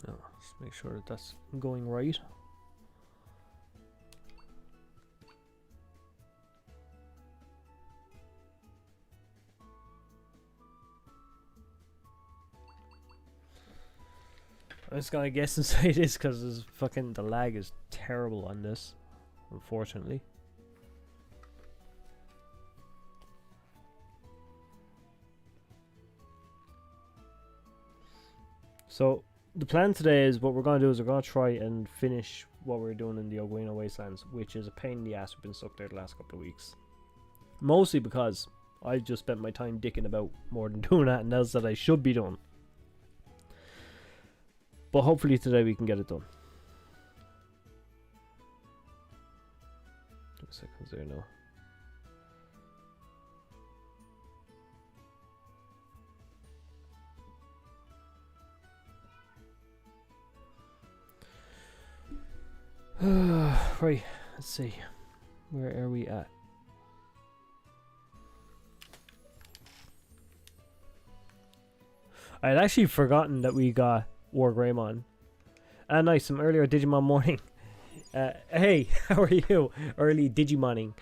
Let's make sure that that's going right. I'm just gonna guess and say this because the lag is terrible on this, unfortunately. So the plan today is what we're gonna do is we're gonna try and finish what we're doing in the Oguina Wastelands, which is a pain in the ass. We've been stuck there the last couple of weeks, mostly because I've just spent my time dicking about more than doing that, and else that I should be doing. But hopefully today we can get it done. 2 seconds there now. Right, let's see. Where are we at? I had actually forgotten that we got War Greymon. Nice, some earlier Digimon morning. Hey, how are you? Early Digimoning.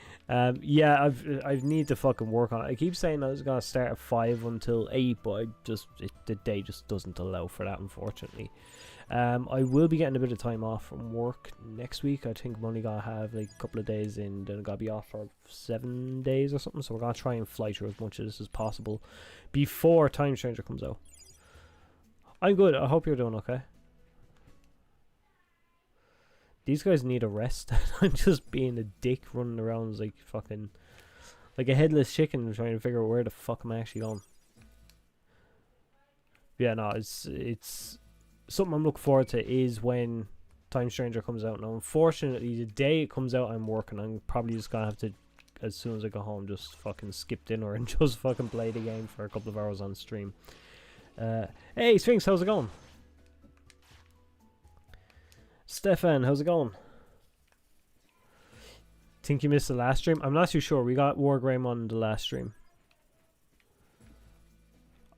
Yeah, I need to fucking work on it. I keep saying I was gonna start at 5 until 8, but the day just doesn't allow for that, unfortunately. I will be getting a bit of time off from work next week. I think I'm only gonna have like a couple of days in, then I'm gonna be off for 7 days or something. So we're gonna try and fly through as much of this as possible before Time Stranger comes out. I'm good. I hope you're doing okay. These guys need a rest. I'm just being a dick running around like fucking like a headless chicken trying to figure out where the fuck am I actually going. Yeah, no, it's something I'm looking forward to is when Time Stranger comes out. Now, unfortunately, the day it comes out, I'm working. I'm probably just gonna have to, as soon as I go home, just fucking skip dinner and just fucking play the game for a couple of hours on stream. Hey Sphinx, how's it going? Stefan, how's it going? Think you missed the last stream? I'm not too sure. We got War Greymon in the last stream.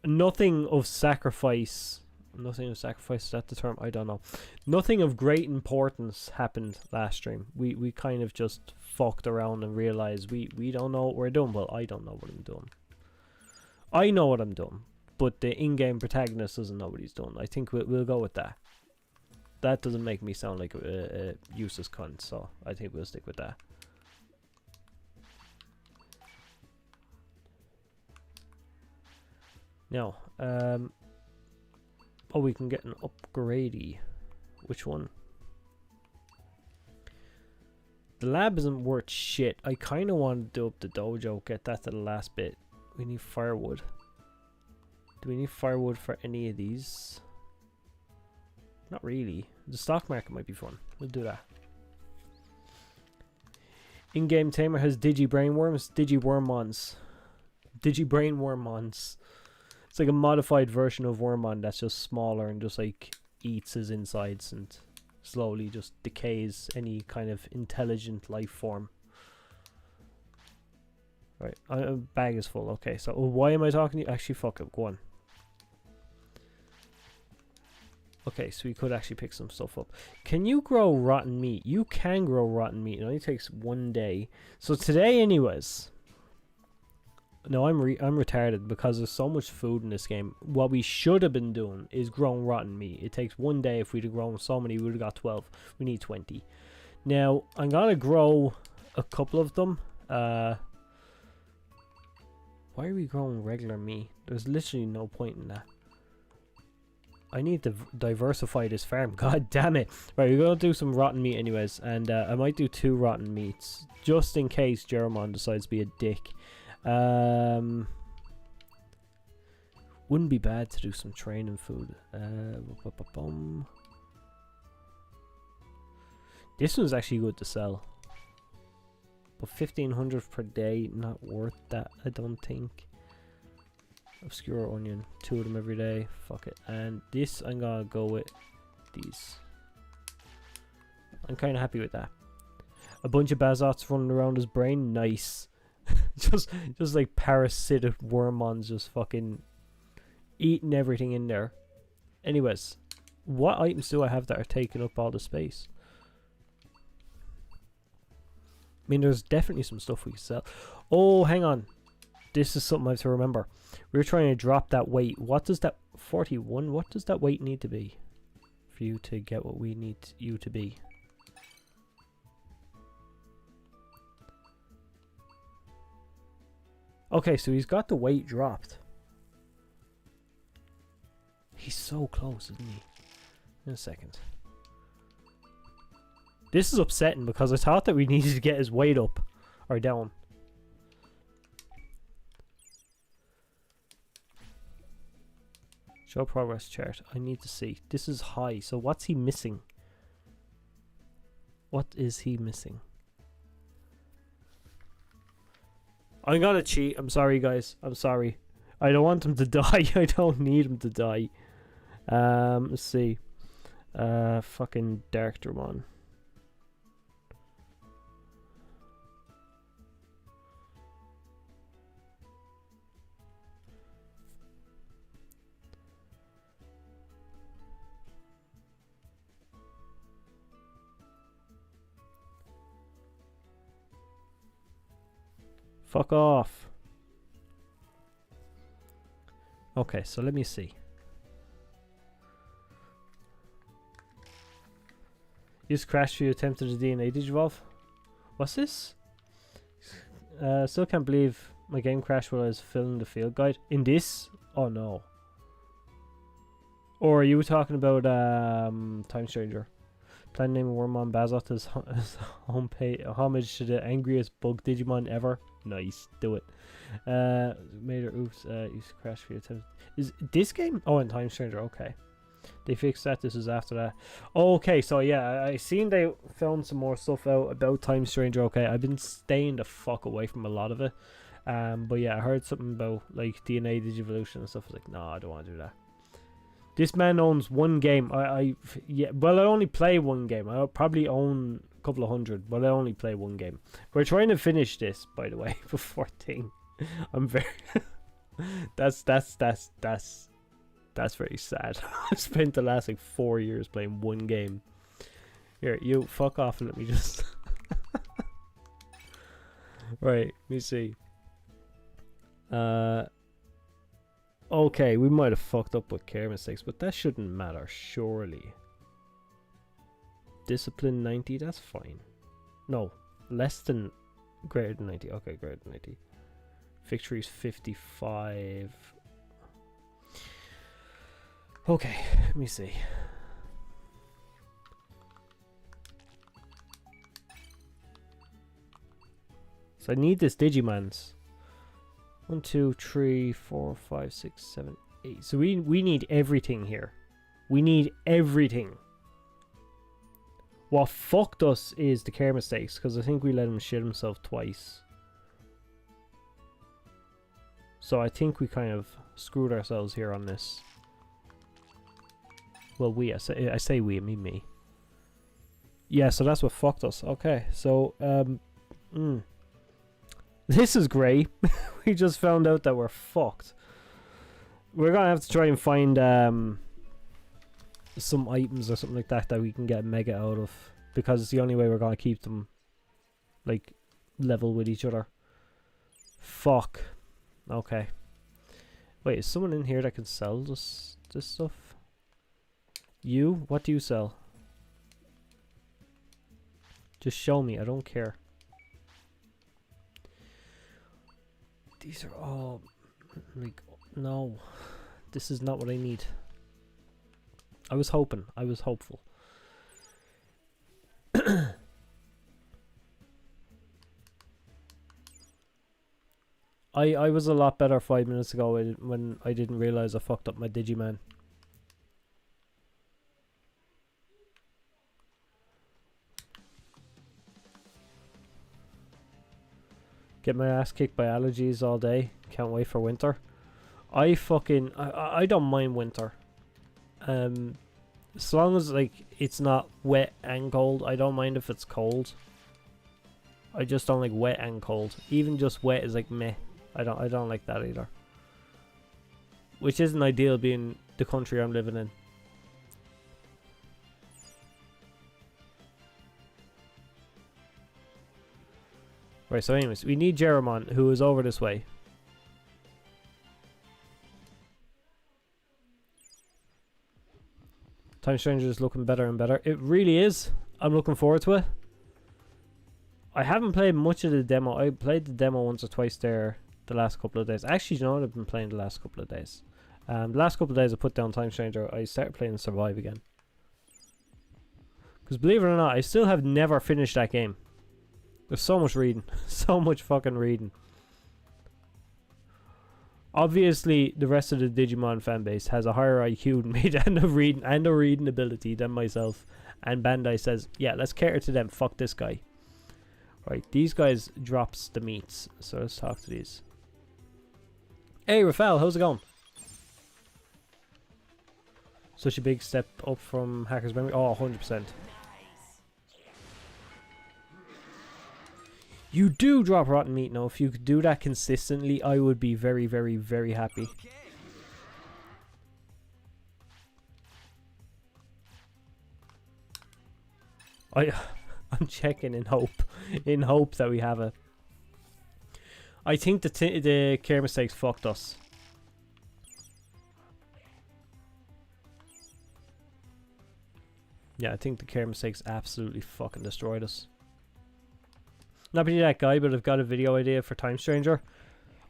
Nothing of sacrifice. Nothing of sacrifice, is that the term? I don't know. Nothing of great importance happened last stream. We kind of just fucked around and realized we don't know what we're doing. Well, I don't know what I'm doing. I know what I'm doing, but the in-game protagonist doesn't know what he's doing. I think we'll go with that. That doesn't make me sound like a useless cunt, so I think we'll stick with that. Now, oh, we can get an upgradey. Which one? The lab isn't worth shit. I kind of want to do up the dojo, get that to the last bit. We need firewood. Do we need firewood for any of these? Not really. The stock market might be fun. We'll do that. In-game tamer has Digi-Brainworms. Digi-Wormmons. Digi-Brainwormmons. It's like a modified version of Wormmon that's just smaller and just like eats his insides and slowly just decays any kind of intelligent life form. Right, bag is full. Okay, so why am I talking to you? Actually, fuck it. Go on. Okay, so we could actually pick some stuff up. Can you grow rotten meat? You can grow rotten meat. It only takes 1 day. So today, anyways. No, I'm retarded because there's so much food in this game. What we should have been doing is growing rotten meat. It takes 1 day. If we'd have grown so many, we would have got 12. We need 20. Now, I'm gonna grow a couple of them. Why are we growing regular meat? There's literally no point in that. I need to diversify this farm. God damn it. Right, we're going to do some rotten meat anyways. And I might do 2 rotten meats. Just in case Jeremon decides to be a dick. Wouldn't be bad to do some training food. This one's actually good to sell. But 1500 per day, not worth that, I don't think. Obscure onion, 2 of them every day. Fuck it. And this, I'm gonna go with these. I'm kind of happy with that. A bunch of Bazots running around his brain, nice. just like parasitic wormmons just fucking eating everything in there. Anyways, What items do I have that are taking up all the space? I mean, there's definitely some stuff we can sell. Oh, hang on. This is something I have to remember. We're trying to drop that weight. What does that... 41? What does that weight need to be for you to get what we need you to be? Okay, so he's got the weight dropped. He's so close, isn't he? In a second. This is upsetting because I thought that we needed to get his weight up or down. Show progress chart. I need to see. This is high. So what's he missing? What is he missing? I'm gonna cheat. I'm sorry, guys. I'm sorry. I don't want him to die. I don't need him to die. Let's see. Fucking Darkdramon. Fuck off. Okay, so let me see. Use crash for you attempted a DNA Digivolve. What's this? Still can't believe my game crashed while I was filming the field guide. In this? Oh no. Or are you talking about Time Stranger? Plan naming Wormmon Bazot as homage to the angriest bug Digimon ever. Nice, do it. Major oops, use crash for your attempt. Is this game? Oh, and Time Stranger, okay. They fixed that, this is after that. Okay, so yeah, I seen they filmed some more stuff out about Time Stranger, okay. I've been staying the fuck away from a lot of it. But yeah, I heard something about like DNA Digivolution and stuff. I was like, no, I don't want to do that. This man owns one game. Yeah, well, I only play one game. I probably own a couple of hundred, but I only play one game. We're trying to finish this, by the way, for 14. I'm very that's very sad. I spent the last like 4 years playing one game. Here, you fuck off and let me just right, let me see. Okay, we might have fucked up with care mistakes, but that shouldn't matter, surely. Discipline 90, that's fine. No, less than, greater than 90. Okay, greater than 90. Victories 55. Okay, let me see. So I need this Digimons. 1, 2, 3, 4, 5, 6, 7, 8. So we need everything here. We need everything. What fucked us is the care mistakes, because I think we let him shit himself twice. So I think we kind of screwed ourselves here on this. Well, I say we, I mean me. Yeah, so that's what fucked us. Okay, so this is great. We just found out that we're fucked. We're gonna have to try and find some items or something like that that we can get mega out of, because it's the only way we're gonna keep them like level with each other. Fuck. Okay. Wait, is someone in here that can sell this stuff? You? What do you sell? Just show me, I don't care. These are all like, no, this is not what I need. I was hoping, I was hopeful. I was a lot better 5 minutes ago when I didn't realize I fucked up my Digimon. Get my ass kicked by allergies all day. Can't wait for winter. I don't mind winter. As long as like it's not wet and cold. I don't mind if it's cold. I just don't like wet and cold. Even just wet is like meh. I don't like that either. Which isn't ideal being the country I'm living in. Right, so anyways, we need Jeremon, who is over this way. Time Stranger is looking better and better. It really is. I'm looking forward to it. I haven't played much of the demo. I played the demo once or twice there the last couple of days. Actually, you know what? I've been playing the last couple of days. The last couple of days I put down Time Stranger. I started playing Survive again. Because believe it or not, I still have never finished that game. There's so much reading. So much fucking reading. Obviously, the rest of the Digimon fanbase has a higher IQ than me and a reading ability than myself. And Bandai says, yeah, let's cater to them. Fuck this guy. Right, these guys drops the meats. So let's talk to these. Hey, Rafael, how's it going? Such a big step up from Hacker's Memory. Oh, 100%. You do drop rotten meat now. If you could do that consistently, I would be very, very, very happy. I'm checking in hope that we have it. I think the care mistakes fucked us. Yeah, I think the care mistakes absolutely fucking destroyed us. Not be that guy, but I've got a video idea for Time Stranger.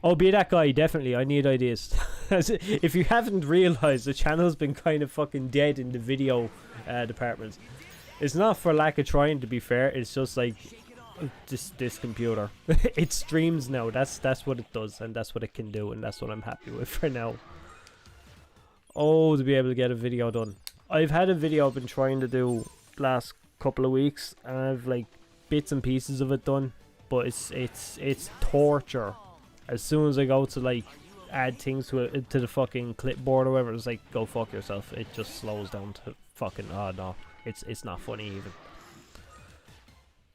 Oh, be that guy, definitely. I need ideas. If you haven't realised, the channel's been kind of fucking dead in the video department. It's not for lack of trying, to be fair. It's just like this computer. It streams now. That's what it does, and that's what it can do, and that's what I'm happy with for now. Oh, to be able to get a video done. I've had a video I've been trying to do last couple of weeks, and I've like bits and pieces of it done, but it's torture. As soon as I go to like add things to it, to the fucking clipboard or whatever, it's like, go fuck yourself. It just slows down to fucking, oh no, it's not funny even.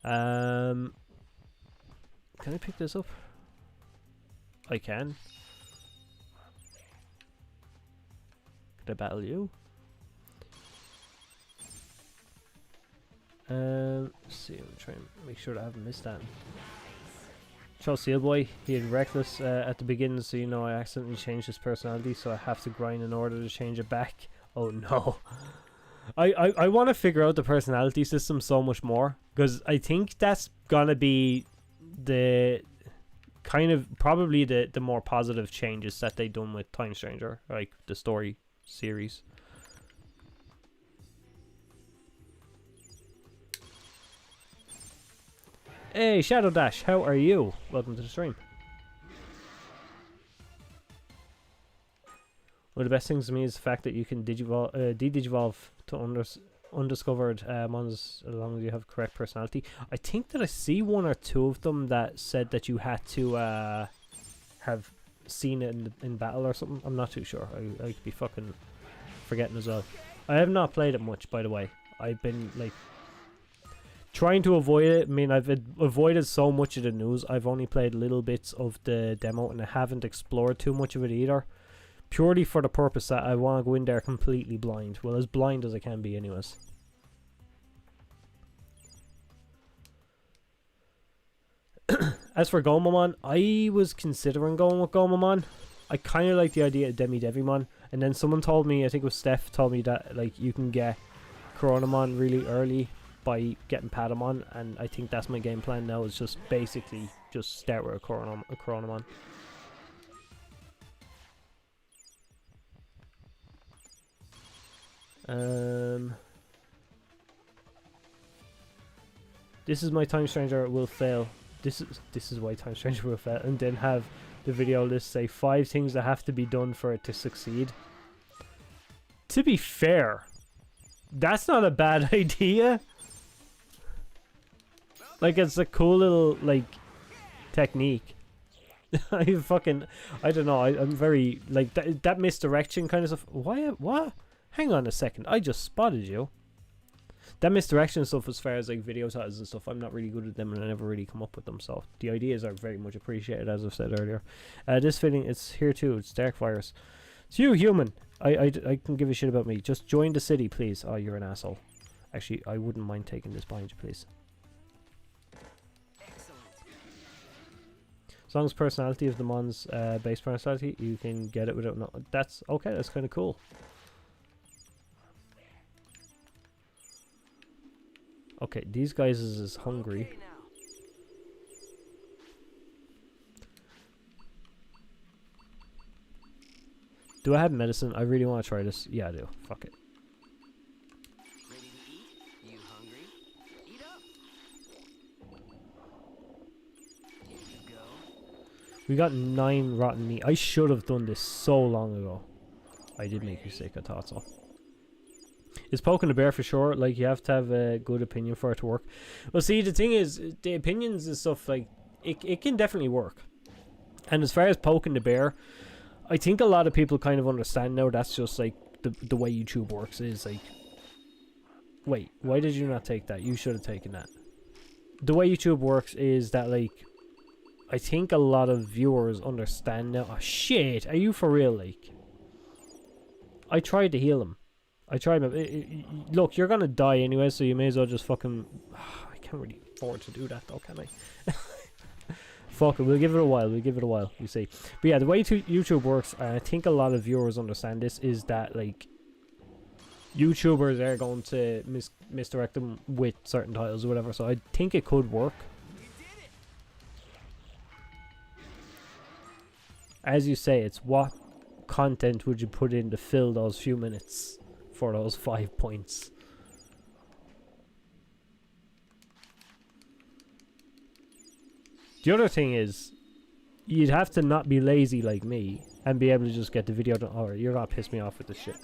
Can I pick this up? I can. Could I battle you? Let's see, I'm trying to make sure that I haven't missed that. Charles Steelboy, he had Reckless at the beginning, so you know I accidentally changed his personality, so I have to grind in order to change it back. Oh no. I want to figure out the personality system so much more, because I think that's gonna be the kind of probably the more positive changes that they done with Time Stranger, like the story series. Hey, Shadow Dash, how are you? Welcome to the stream. One of the best things to me is the fact that you can de-digivolve to undiscovered mons as long as you have correct personality. I think that I see one or two of them that said that you had to have seen it in battle or something. I'm not too sure. I could be fucking forgetting as well. I have not played it much, by the way. I've been like trying to avoid it. I mean, I've avoided so much of the news. I've only played little bits of the demo, and I haven't explored too much of it either. Purely for the purpose that I want to go in there completely blind. Well, as blind as I can be anyways. As for Gomamon, I was considering going with Gomamon. I kind of like the idea of Devimon. And then someone told me, I think it was Steph, told me that like you can get Coronamon really early by getting Patamon, and I think that's my game plan now, is just basically just start with a Coronamon. This is my Time Stranger will fail. This is why Time Stranger will fail, and then have the video list say 5 things that have to be done for it to succeed. To be fair, that's not a bad idea. Like, it's a cool little like technique. I don't know. I'm very like that misdirection kind of stuff. Why? What? Hang on a second. I just spotted you. That misdirection stuff, as far as like video titles and stuff, I'm not really good at them, and I never really come up with them. So the ideas are very much appreciated, as I've said earlier. This fitting, it's here too. It's Dark Virus. It's you, human. I can give a shit about me. Just join the city, please. Oh, you're an asshole. Actually, I wouldn't mind taking this behind you, please. As long as personality of the mon's base personality, you can get it without no. That's okay. That's kind of cool. Okay, these guys is hungry. Do I have medicine? I really want to try this. Yeah, I do. Fuck it. Ready to eat? You hungry? Eat up. Here you go. We got 9 rotten meat. I should have done this so long ago. I did make a mistake. I thought so. It's poking the bear for sure. Like, you have to have a good opinion for it to work. Well, see, the thing is, the opinions and stuff, like, it can definitely work. And as far as poking the bear, I think a lot of people kind of understand now that's just, like, the way YouTube works is, like... Wait, why did you not take that? You should have taken that. The way YouTube works is that, like... I think a lot of viewers understand now... Oh, shit! Are you for real, like? I tried to heal him. I tried my... Look, you're gonna die anyway, so you may as well just fucking... I can't really afford to do that, though, can I? Fuck it, we'll give it a while, you see. But yeah, the way YouTube works, and I think a lot of viewers understand this, is that, like... YouTubers are going to misdirect them with certain titles or whatever, so I think it could work. As you say, it's what content would you put in to fill those few minutes for those 5 points. The other thing is, you'd have to not be lazy like me and be able to just get the video done. Alright, you're gonna piss me off with this shit.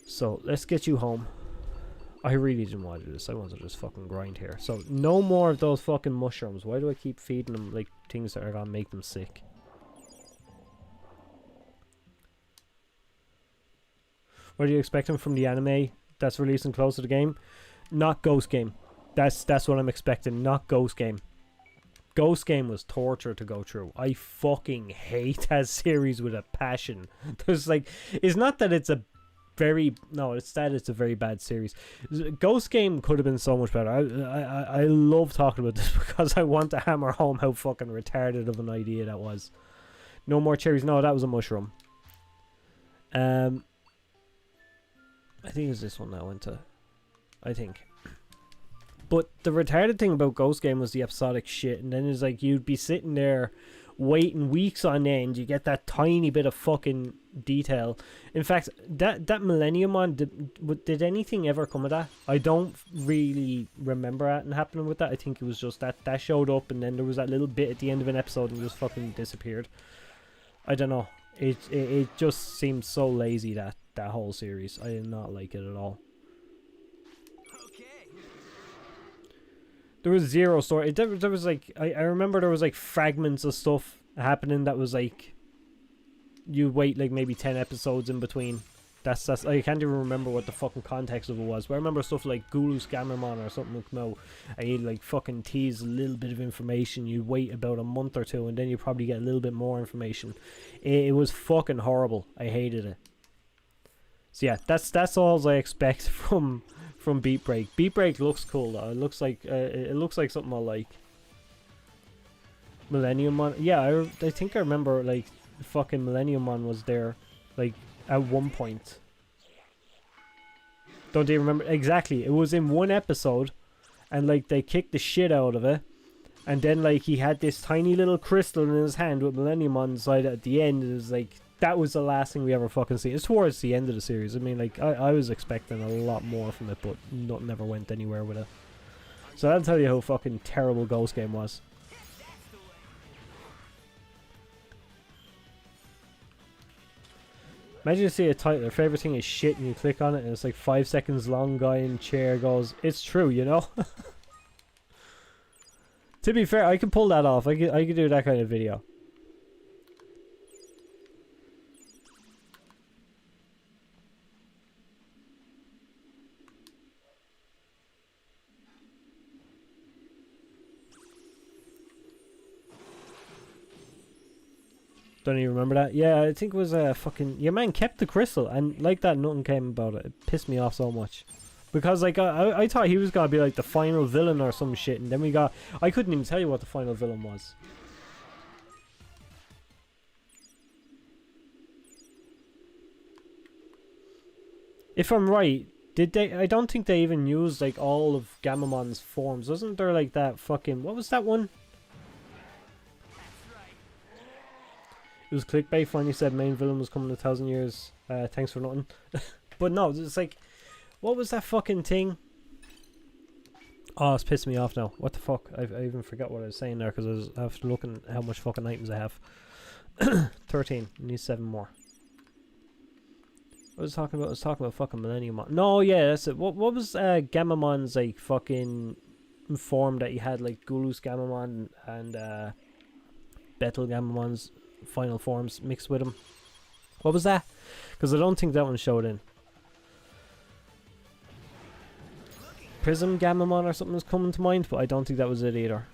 So, let's get you home. I really didn't want to do this. I want to just fucking grind here. So, no more of those fucking mushrooms. Why do I keep feeding them, like, things that are gonna make them sick? What are you expecting from the anime that's releasing close to the game? Not Ghost Game. That's what I'm expecting, not Ghost Game. Ghost Game was torture to go through. I fucking hate that series with a passion. There's like... It's not that it's a very... No, it's that it's a very bad series. Ghost Game could have been so much better. I love talking about this because I want to hammer home how fucking retarded of an idea that was. No more cherries. No, that was a mushroom. I think it's this one that I went to. I think. But the retarded thing about Ghost Game was the episodic shit. And then it's like you'd be sitting there waiting weeks on end. You get that tiny bit of fucking detail. In fact, that Millennium one, did anything ever come of that? I don't really remember that happening with that. I think it was just that showed up and then there was that little bit at the end of an episode and just fucking disappeared. I don't know. It just seemed so lazy, that whole series. I did not like it at all. There was zero story. There was like... I remember there was like fragments of stuff happening that was like... You wait like maybe 10 episodes in between. That's I can't even remember what the fucking context of it was. But I remember stuff like Guru Scammermon or something would come out. And you'd like fucking tease a little bit of information. You'd wait about a month or two and then you probably get a little bit more information. It was fucking horrible. I hated it. So yeah, that's all I expect from Beat Break. Beat Break looks cool though. It looks like something I like. Millennium Mon. Yeah, I think I remember like fucking Millennium Mon was there like at one point. Don't you remember exactly? It was in one episode, and like they kicked the shit out of it, and then like he had this tiny little crystal in his hand with Millennium Mon inside it at the end. It was like that was the last thing we ever fucking see. It's towards the end of the series. I mean, like I was expecting a lot more from it, but nothing ever went anywhere with it. So that'll tell you how fucking terrible Ghost Game was. Imagine you see a title, your favourite thing is shit, and you click on it, and it's like 5 seconds long. Guy in chair goes, "It's true," you know. To be fair, I could pull that off. I could do that kind of video. Don't even remember that. Yeah, I think it was fucking... Your man kept the crystal, and like that, nothing came about it. It pissed me off so much. Because like I thought he was gonna be like the final villain or some shit, and then we got I couldn't even tell you what the final villain was. If I'm right, did they? I don't think they even used like all of Gamamon's forms. Wasn't there like that fucking what was that one? It was clickbait. Finally said main villain was coming in 1,000 years. Thanks for nothing. But no, it's like, what was that fucking thing? Oh, it's pissing me off now. What the fuck? I even forgot what I was saying there because I was after looking at how much fucking items I have. 13. I need 7 more. What was I talking about? I was talking about fucking Millennium Mon. No, yeah, that's it. What was Gamamon's like fucking form that he had, like Gulus Gamamon and Betel Gamamon's final forms mixed with him? What was that? Because I don't think that one showed in. Prism Gamamon or something is coming to mind, but I don't think that was it either.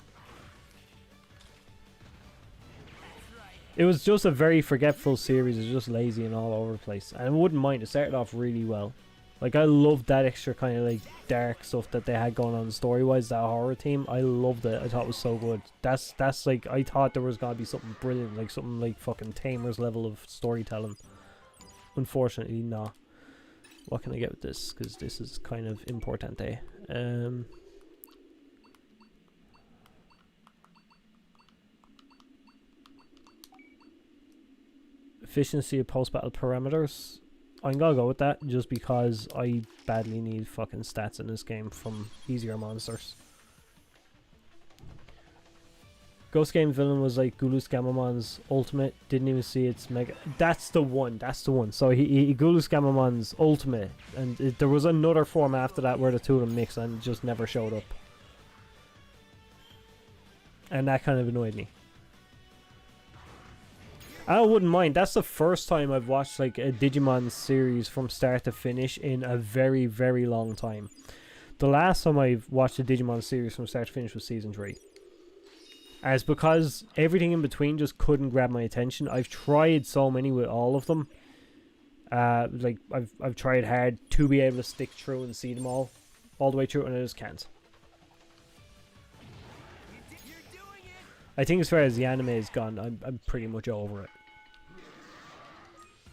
It was just a very forgetful series. It was just lazy and all over the place. And I wouldn't mind. It started off really well. Like, I loved that extra kind of like dark stuff that they had going on story-wise, that horror theme. I loved it. I thought it was so good. That's like, I thought there was gonna be something brilliant, like something like fucking Tamer's level of storytelling. Unfortunately, nah. What can I get with this? Because this is kind of important, eh? Efficiency of post-battle parameters. I'm gonna go with that just because I badly need fucking stats in this game from easier monsters. Ghost Game villain was like Gulus Gamamon's ultimate. Didn't even see its mega. That's the one. That's the one. So he Gulus Gamamon's ultimate, and there was another form after that where the two of them mixed and just never showed up. And that kind of annoyed me. I wouldn't mind. That's the first time I've watched like a Digimon series from start to finish in a very, very long time. The last time I've watched a Digimon series from start to finish was season 3. As because everything in between just couldn't grab my attention. I've tried so many with all of them. Like I've tried hard to be able to stick through and see them all the way through, and I just can't. I think as far as the anime is gone, I'm pretty much over it.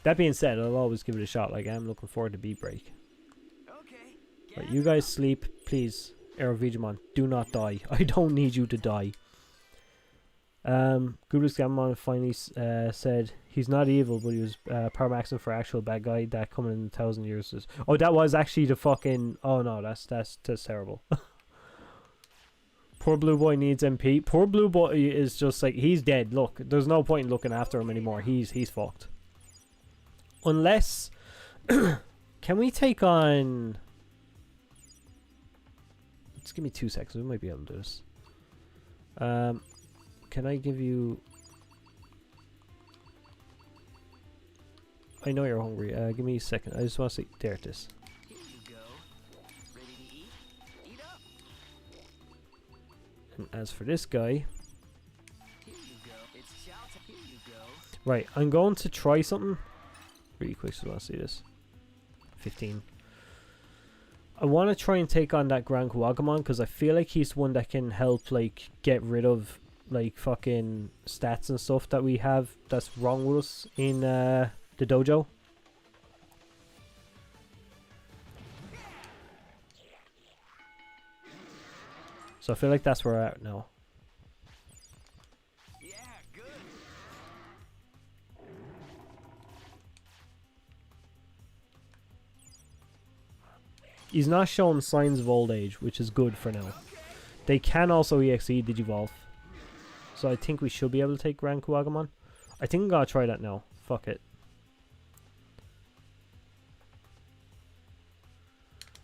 That being said, I'll always give it a shot. Like, I'm looking forward to Beat Break. Okay. Right, you guys sleep, please. Aero Digimon, do not die. I don't need you to die. Gurus Gamamon finally said he's not evil, but he was power maxing for actual bad guy. That coming in 1,000 years is. Oh, that was actually the fucking. Oh no, that's terrible. Poor Blue Boy needs MP. Poor Blue Boy is just like, he's dead. Look, there's no point in looking after him anymore. He's fucked. Unless, can we take on? Just give me 2 seconds. We might be able to do this. Can I give you? I know you're hungry. Give me a second. I just want to see. There it is. Here you go. Ready to eat? Eat up. And as for this guy, Here you go. It's chow time. Here you go. right, I'm going to try something really quick. So I want to see this. 15. I want to try and take on that Grand Kuwagamon because I feel like he's one that can help like get rid of like fucking stats and stuff that we have that's wrong with us in the dojo. So I feel like that's where we're at now. Yeah, good. He's not showing signs of old age, which is good for now. They can also EXE Digivolve. So I think we should be able to take Grand Kuwagamon. I think I'm gonna try that now. Fuck it.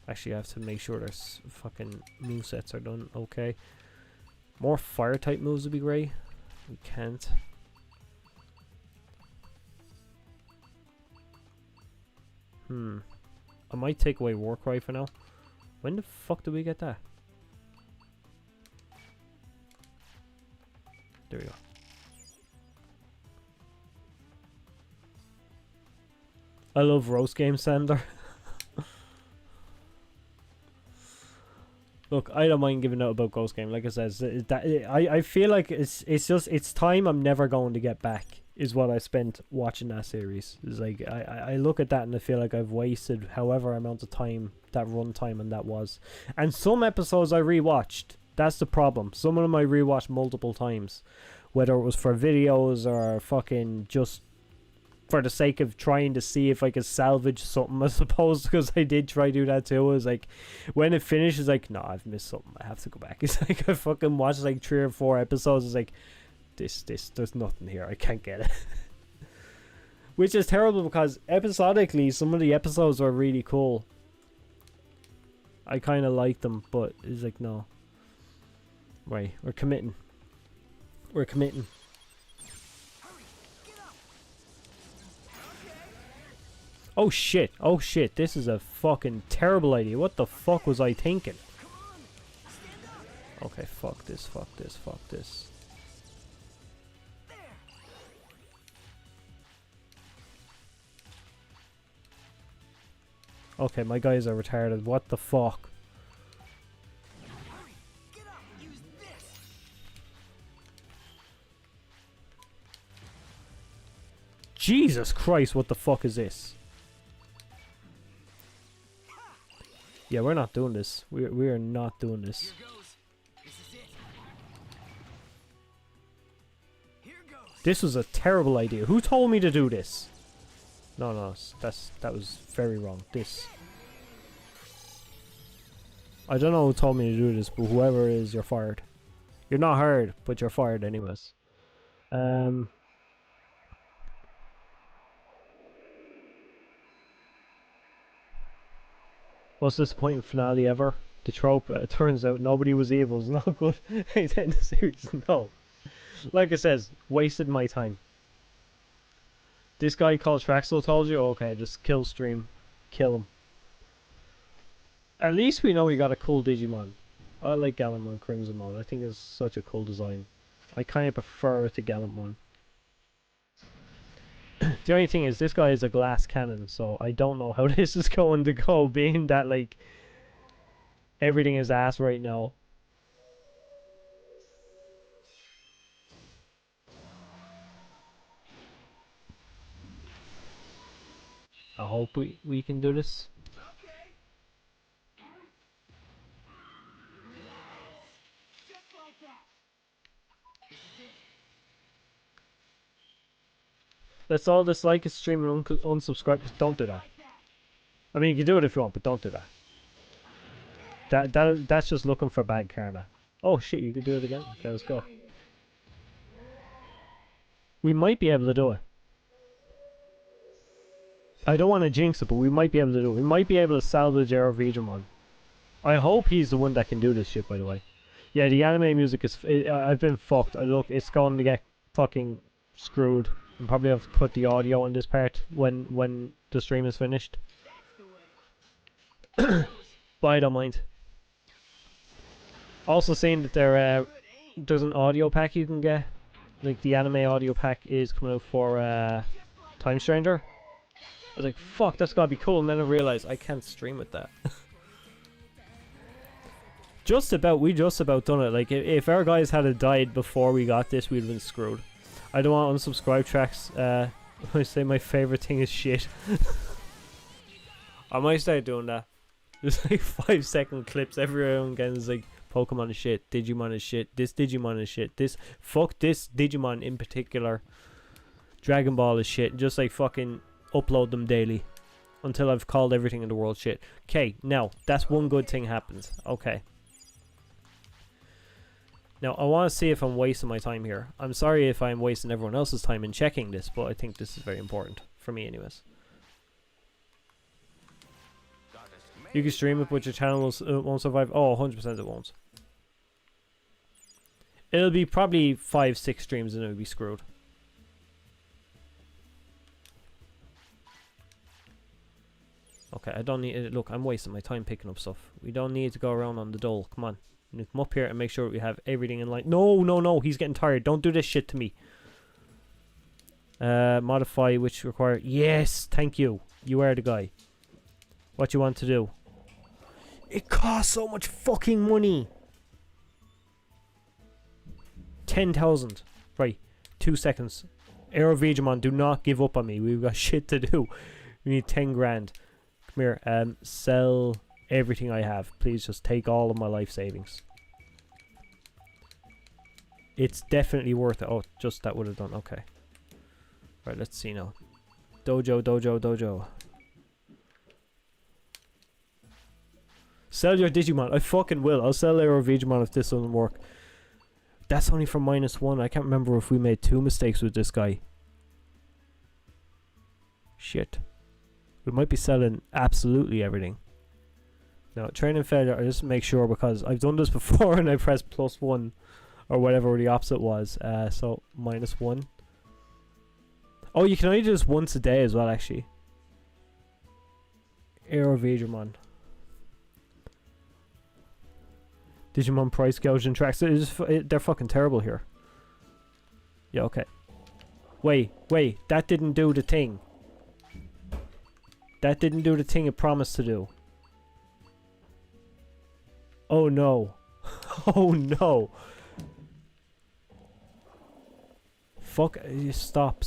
Actually, I have to make sure their fucking movesets are done okay. More fire type moves would be great. We can't. I might take away Warcry for now. When the fuck did we get that? There we go. I love roast game Sander. Look, I don't mind giving out about Ghost Game. Like I said, I feel like it's just it's time I'm never going to get back. Is what I spent watching that series. It's like I look at that and I feel like I've wasted however amount of time, that run time, and that was. And some episodes I rewatched. That's the problem. Some of them I rewatched multiple times, whether it was for videos or fucking just for the sake of trying to see if I could salvage something, I suppose, because I did try to do that too. It was like, when it finished, it's like, no, I've missed something. I have to go back. It's like I fucking watched like 3 or 4 episodes. It's like, there's nothing here. I can't get it. Which is terrible because episodically, some of the episodes are really cool. I kind of like them, but it's like, no. Right, we're committing. We're committing. Oh shit, this is a fucking terrible idea. What the fuck was I thinking? Okay, fuck this. Okay, my guys are retarded. What the fuck? Jesus Christ, what the fuck is this? Yeah, we're not doing this. We are not doing this. This was a terrible idea. Who told me to do this? No, that was very wrong. This. I don't know who told me to do this, but whoever it is, you're fired. You're not hired, but you're fired anyways. Most disappointing finale ever. The trope, it turns out nobody was evil. It's not good. It's in the series. No. Like I says, wasted my time. This guy called Traxel told you? Okay, just kill stream. Kill him. At least we know we got a cool Digimon. I like Gallimon Crimsonmon. I think it's such a cool design. I kind of prefer it to Gallimon. The only thing is, this guy is a glass cannon, so I don't know how this is going to go, being that, like, everything is ass right now. I hope we can do this. Let's all dislike his stream and unsubscribe. Don't do that. I mean, you can do it if you want, but don't do that. That's just looking for bad karma. Oh shit, you could do it again? Okay, let's go. We might be able to do it. I don't want to jinx it, but we might be able to do it. We might be able to salvage our Digimon. I hope he's the one that can do this shit, by the way. Yeah, the anime music is... I've been fucked. Look, it's going to get fucking screwed. I'll probably have to put the audio in this part when the stream is finished. But I don't mind. Also seeing that there's an audio pack you can get. Like, the anime audio pack is coming out for Time Stranger. I was like, fuck, that's gotta be cool. And then I realized I can't stream with that. We just about done it. Like, if our guys had died before we got this, we'd have been screwed. I don't want unsubscribe tracks. I say my favorite thing is shit. I might start doing that. There's like 5-second clips everyone again. It's like, Pokemon is shit, Digimon is shit, this Digimon is shit, fuck this Digimon in particular, Dragon Ball is shit. Just like fucking upload them daily until I've called everything in the world shit. Okay, now that's one good thing happens. Okay. Now I want to see if I'm wasting my time here. I'm sorry if I'm wasting everyone else's time in checking this, but I think this is very important for me anyways. You can stream it, but your channel won't survive. Oh, 100% it won't. It'll be probably 5-6 streams and it'll be screwed. Okay, I don't need... Look, I'm wasting my time picking up stuff. We don't need to go around on the dole. Come on. We need to come up here and make sure we have everything in line. No, he's getting tired. Don't do this shit to me. Modify which require... Yes, thank you. You are the guy. What you want to do? It costs so much fucking money. 10,000. Right. 2 seconds. Aero Vegemon, do not give up on me. We've got shit to do. We need 10 grand. Come here. Sell everything I have. Please just take all of my life savings. It's definitely worth it. Oh, just that would have done. Okay. Right, let's see now. Dojo, dojo, dojo. Sell your Digimon. I fucking will. I'll sell Aero Vegemon if this doesn't work. That's only for -1. I can't remember if we made 2 mistakes with this guy. Shit. We might be selling absolutely everything. Now, training failure, I just make sure because I've done this before and I pressed +1 or whatever the opposite was. So, -1. Oh, you can only do this once a day as well, actually. Aero Vegemon. Digimon price gouging tracks. They're fucking terrible here. Yeah, okay. Wait. That didn't do the thing. That didn't do the thing it promised to do. Oh no. Oh no. Fuck. Stop.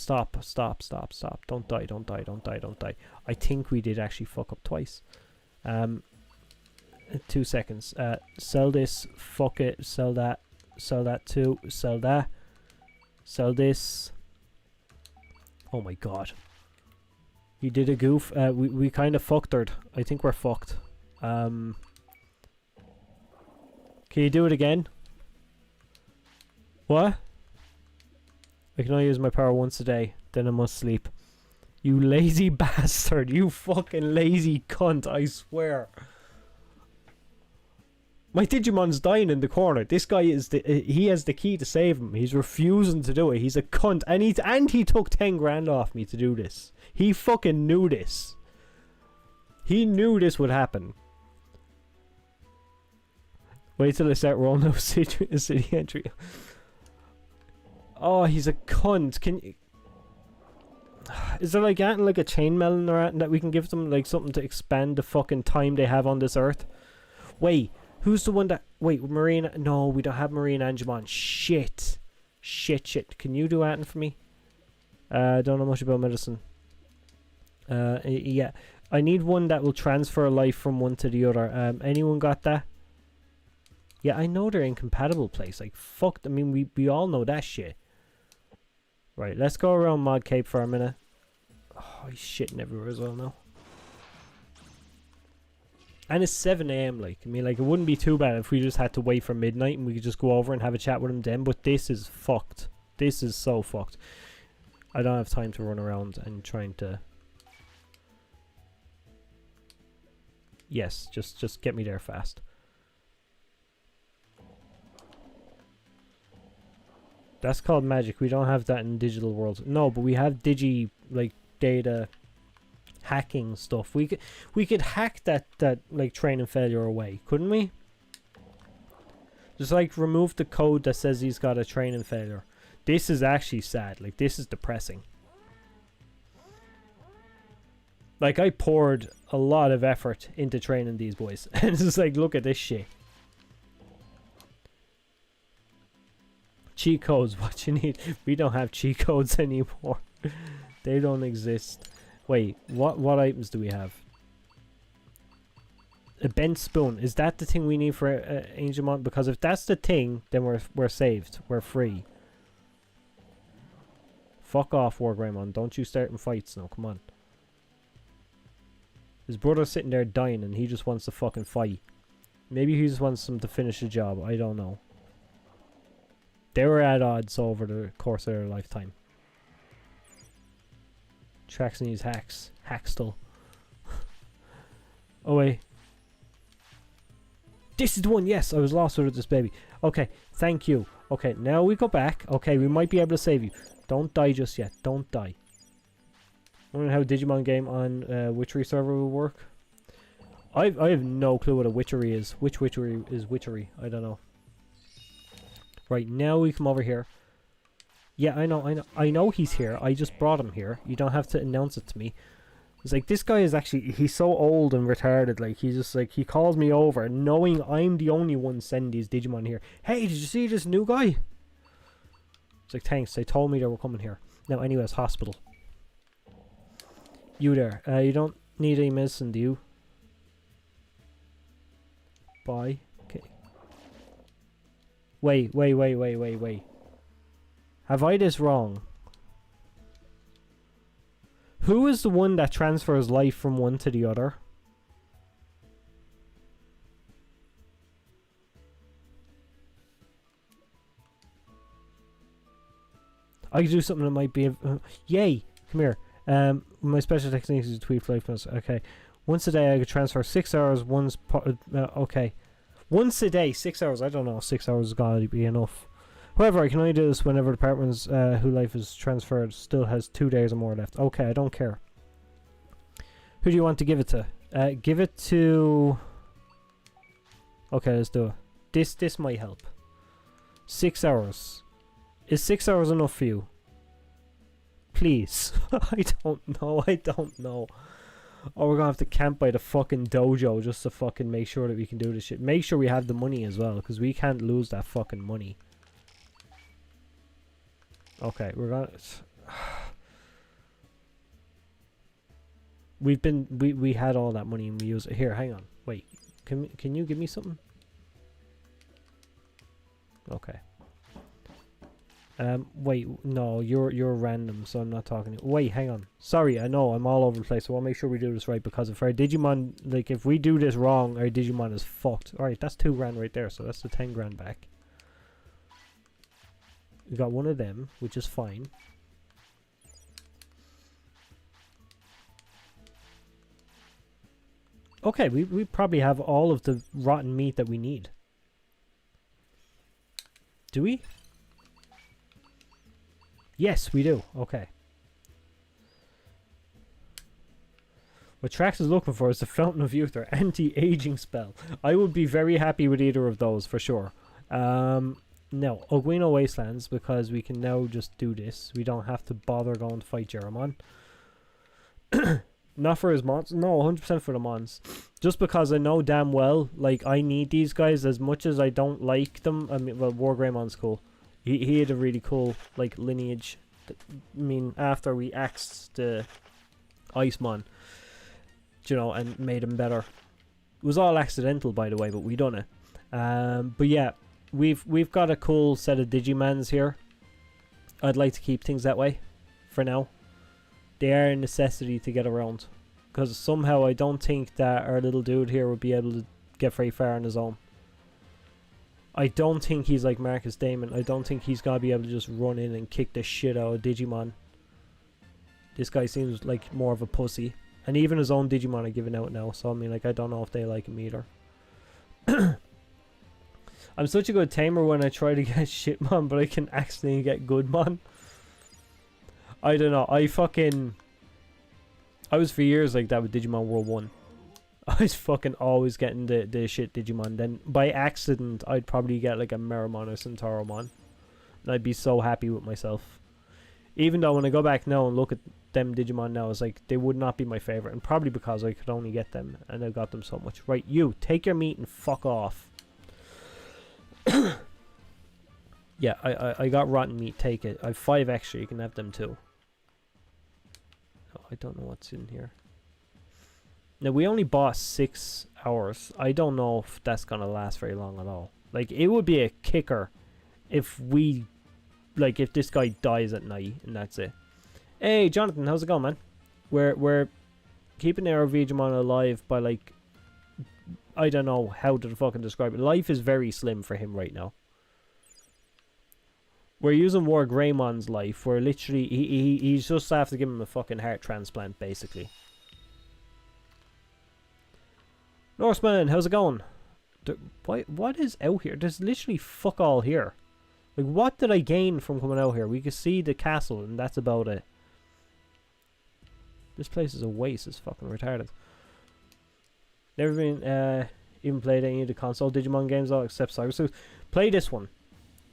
Don't die. I think we did actually fuck up twice. 2 seconds. Sell this. Fuck it. Sell that. Sell that too. Sell that. Sell this. Oh my god. He did a goof. We kind of fucked her. I think we're fucked. Can you do it again? What? I can only use my power once a day. Then I must sleep. You lazy bastard. You fucking lazy cunt. I swear. My Digimon's dying in the corner. This guy is he has the key to save him. He's refusing to do it. He's a cunt. And he took 10 grand off me to do this. He fucking knew this. He knew this would happen. Wait till I start rolling out city entry. Oh, he's a cunt. Can you... Is there like anything like a chain melon or anything that we can give them? Like something to expand the fucking time they have on this earth? Wait. Who's the one that... Wait, Marine... No, we don't have Marine Angemon. Shit. Shit. Can you do anything for me? Don't know much about medicine. Yeah. I need one that will transfer life from one to the other. Anyone got that? Yeah, I know they're incompatible place. Like, fuck. I mean, we all know that shit. Right, let's go around Mod Cape for a minute. Oh, he's shitting everywhere as well now. And it's 7 AM, like. I mean, like, it wouldn't be too bad if we just had to wait for midnight and we could just go over and have a chat with him then. But this is fucked. This is so fucked. I don't have time to run around and trying to... Yes, just get me there fast. That's called magic. We don't have that in digital world. No, but we have digi, like, data... hacking stuff. We could hack that like training failure away, couldn't we? Just like remove the code that says he's got a training failure. This is actually sad. Like, this is depressing. Like, I poured a lot of effort into training these boys and it's just like, look at this shit. Cheat codes, what you need. We don't have cheat codes anymore. They don't exist. Wait, what items do we have? A bent spoon. Is that the thing we need for Angemon? Because if that's the thing, then we're saved. We're free. Fuck off, Wargreymon. Don't you start in fights now. Come on. His brother's sitting there dying and he just wants to fucking fight. Maybe he just wants him to finish the job. I don't know. They were at odds over the course of their lifetime. Tracks needs hacks. Hackstill. Oh wait. This is the one. Yes, I was lost without this baby. Okay, thank you. Okay, now we go back. Okay, we might be able to save you. Don't die just yet. Don't die. I wonder how a Digimon game on Witchery server will work. I have no clue what a Witchery is. Which Witchery is Witchery? I don't know. Right, now we come over here. Yeah, I know he's here. I just brought him here. You don't have to announce it to me. It's like, this guy is actually, he's so old and retarded. Like, he's just like, he calls me over knowing I'm the only one sending these Digimon here. Hey, did you see this new guy? It's like, thanks, they told me they were coming here. Now, anyways, hospital. You there. You don't need any medicine, do you? Bye. Okay. Wait. Have I this wrong? Who is the one that transfers life from one to the other? I could do something that might be... yay! Come here. My special technique is to tweet life. Okay. Once a day I could transfer 6 hours. Okay. Once a day, 6 hours. I don't know. 6 hours is gotta be enough. However, I can only do this whenever the partner's who life is transferred still has 2 days or more left. Okay, I don't care. Who do you want to give it to? Give it to... Okay, let's do it. This might help. 6 hours. Is 6 hours enough for you? Please. I don't know. Oh, we're gonna have to camp by the fucking dojo just to fucking make sure that we can do this shit. Make sure we have the money as well, because we can't lose that fucking money. Okay, we're gonna... We had all that money and we used it. Here, hang on. Wait. Can you give me something? Okay. Wait, no, you're random, so I'm not talking to you. Wait, hang on. Sorry, I know, I'm all over the place, so I'll make sure we do this right, because if our Digimon, like, if we do this wrong, our Digimon is fucked. Alright, that's 2 grand right there, so that's the 10 grand back. We got one of them, which is fine. Okay, we probably have all of the rotten meat that we need. Do we? Yes, we do. Okay. What Trax is looking for is the Fountain of Youth or anti-aging spell. I would be very happy with either of those for sure. No, Oguino Wastelands, because we can now just do this. We don't have to bother going to fight Jeramon. Not for his mons. No, 100% for the mons. Just because I know damn well, like, I need these guys as much as I don't like them. I mean, well, Wargreymmon's cool. He had a really cool, like, lineage. I mean, after we axed the Icemon, you know, and made him better. It was all accidental, by the way, but we done it. But yeah, we've got a cool set of Digimons here. I'd like to keep things that way for now. They are a necessity to get around, because somehow I don't think that our little dude here would be able to get very far on his own. I don't think he's like Marcus Damon. I don't think he's gonna be able to just run in and kick the shit out of Digimon. This guy seems like more of a pussy, and even his own Digimon are giving out now, so I mean, like, I don't know if they like him either. I'm such a good tamer when I try to get shitmon, but I can accidentally get goodmon. I don't know. I was for years like that with Digimon World 1. I was fucking always getting the shit Digimon. Then by accident, I'd probably get like a Meramon or Centauromon. And I'd be so happy with myself. Even though when I go back now and look at them Digimon now, it's like they would not be my favorite. And probably because I could only get them. And I got them so much. Right, you, take your meat and fuck off. Yeah, I got rotten meat, take it. I have 5 extra, you can have them too. I don't know what's in here. Now, we only bought 6 hours. I don't know if that's gonna last very long at all. Like, it would be a kicker if we... Like, if this guy dies at night and that's it. Hey, Jonathan, how's it going, man? We're keeping our Digimon alive by, like... I don't know how to fucking describe it. Life is very slim for him right now. We're using Wargreymon's life, where literally he's just have to give him a fucking heart transplant, basically. Norseman, how's it going? What is out here? There's literally fuck all here. Like, what did I gain from coming out here? We could see the castle, and that's about it. This place is a waste. It's fucking retarded. Never been even played any of the console Digimon games though, except Cyber Sleuth. Play this one.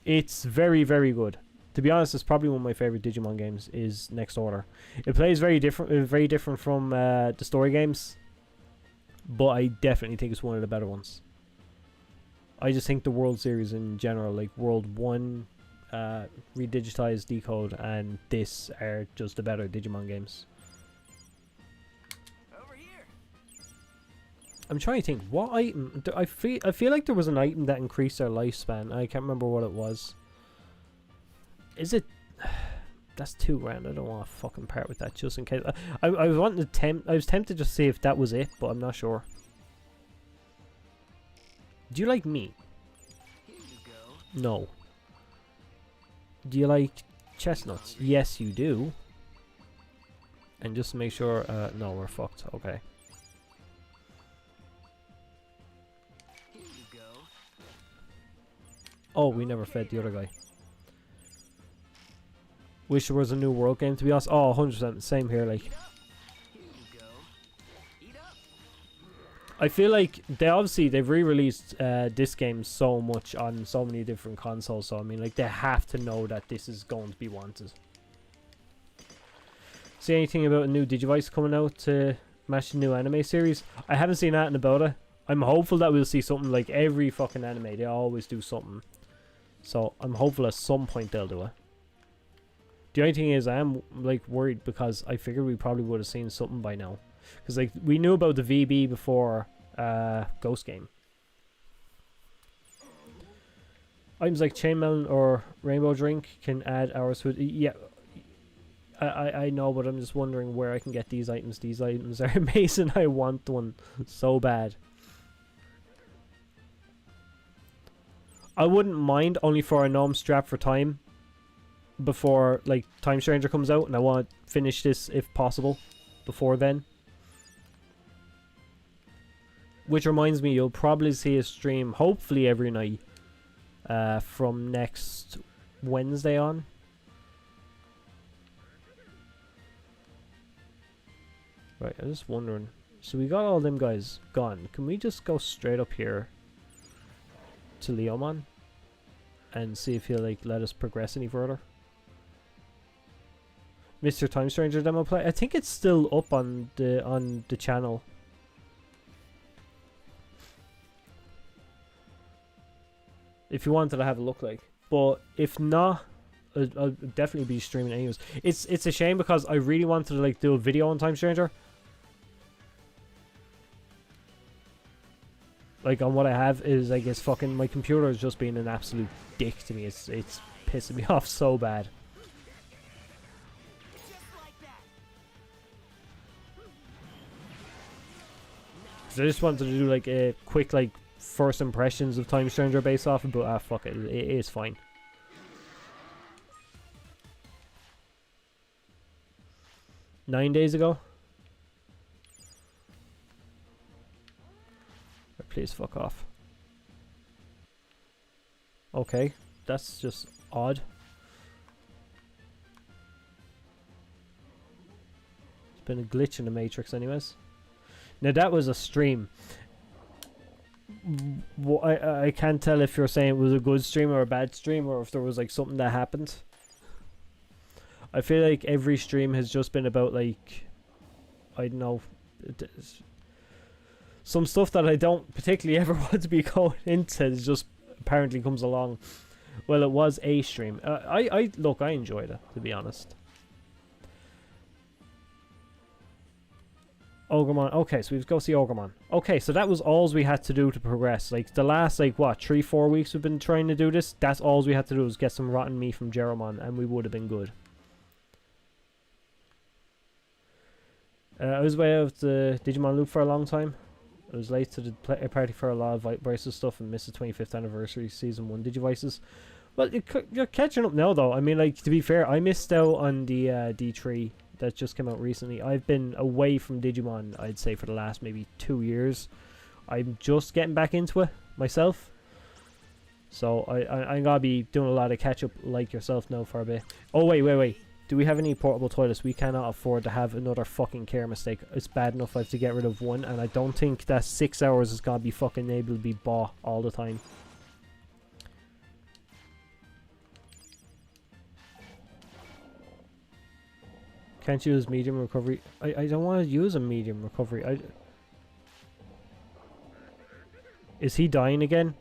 It's very, very good. To be honest, it's probably one of my favorite Digimon games. Is Next Order. It plays very different from the story games, but I definitely think it's one of the better ones. I just think the World Series in general, like World 1, Redigitized, Decode, and this are just the better Digimon games. Over here. I'm trying to think, what item... I feel like there was an item that increased their lifespan. I can't remember what it was. Is it... That's $2,000. I don't want to fucking part with that just in case. I was wanting to I was tempted to see if that was it, but I'm not sure. Do you like meat? Here you go. No. Do you like chestnuts? Yes, you do. And just to make sure, no, we're fucked. Okay. Here you go. Oh, we never fed the other guy. Wish there was a new world game, to be honest. Oh, 100%. Same here, like. Here you go. Eat up. I feel like they've re-released this game so much on so many different consoles, so I mean, like, they have to know that this is going to be wanted. See anything about a new Digivice coming out to match the new anime series? I haven't seen anything about it. I'm hopeful that we'll see something. Like every fucking anime, they always do something. So I'm hopeful at some point they'll do it. The only thing is, I am like worried because I figured we probably would have seen something by now. Because like we knew about the VB before Ghost Game. Items like Chainmail or Rainbow Drink can add hours to it. Yeah, I know, but I'm just wondering where I can get these items. These items are amazing. I want one so bad. I wouldn't mind, only for I know I'm strapped for time before like Time Stranger comes out, and I want to finish this if possible before then. Which reminds me, you'll probably see a stream hopefully every night from next Wednesday on. Right, I'm just wondering. So we got all them guys gone. Can we just go straight up here to Leomon and see if he'll like let us progress any further? Mr. Time Stranger demo play. I think it's still up on the channel. If you wanted to have a look, like, but if not, I'll definitely be streaming anyways. It's a shame because I really wanted to like do a video on Time Stranger. Like on what I have is like it's fucking my computer is just being an absolute dick to me. It's pissing me off so bad. So I just wanted to do like a quick like first impressions of Time Stranger based off it, but fuck it, it is fine. Nine days ago. Please fuck off. Okay, that's just odd. It's been a glitch in the Matrix anyways. Now that was a stream. I can't tell if you're saying it was a good stream or a bad stream, or if there was like something that happened. I feel like every stream has just been about like, I don't know, some stuff that I don't particularly ever want to be going into just apparently comes along. Well, it was a stream. Look, I enjoyed it, to be honest. Ogremon. Okay, so we go see Ogremon. Okay, so that was all we had to do to progress. Like, the last, like, what, 3-4 weeks we've been trying to do this? That's all we had to do was get some rotten meat from Jeromon, and we would have been good. I was away out of the Digimon loop for a long time. I was late to the party for a lot of Bryce's stuff and missed the 25th anniversary Season 1 Digivices. Well, you're catching up now, though. I mean, like, to be fair, I missed out on the D3 that just came out recently. I've been away from Digimon, I'd say, for the last maybe 2 years. I'm just getting back into it myself. So I'm going to be doing a lot of catch-up like yourself now for a bit. Oh, wait. Do we have any portable toilets? We cannot afford to have another fucking care mistake. It's bad enough I have to get rid of one, and I don't think that 6 hours is going to be fucking able to be bought all the time. Can't use medium recovery. I don't want to use a medium recovery. Is he dying again?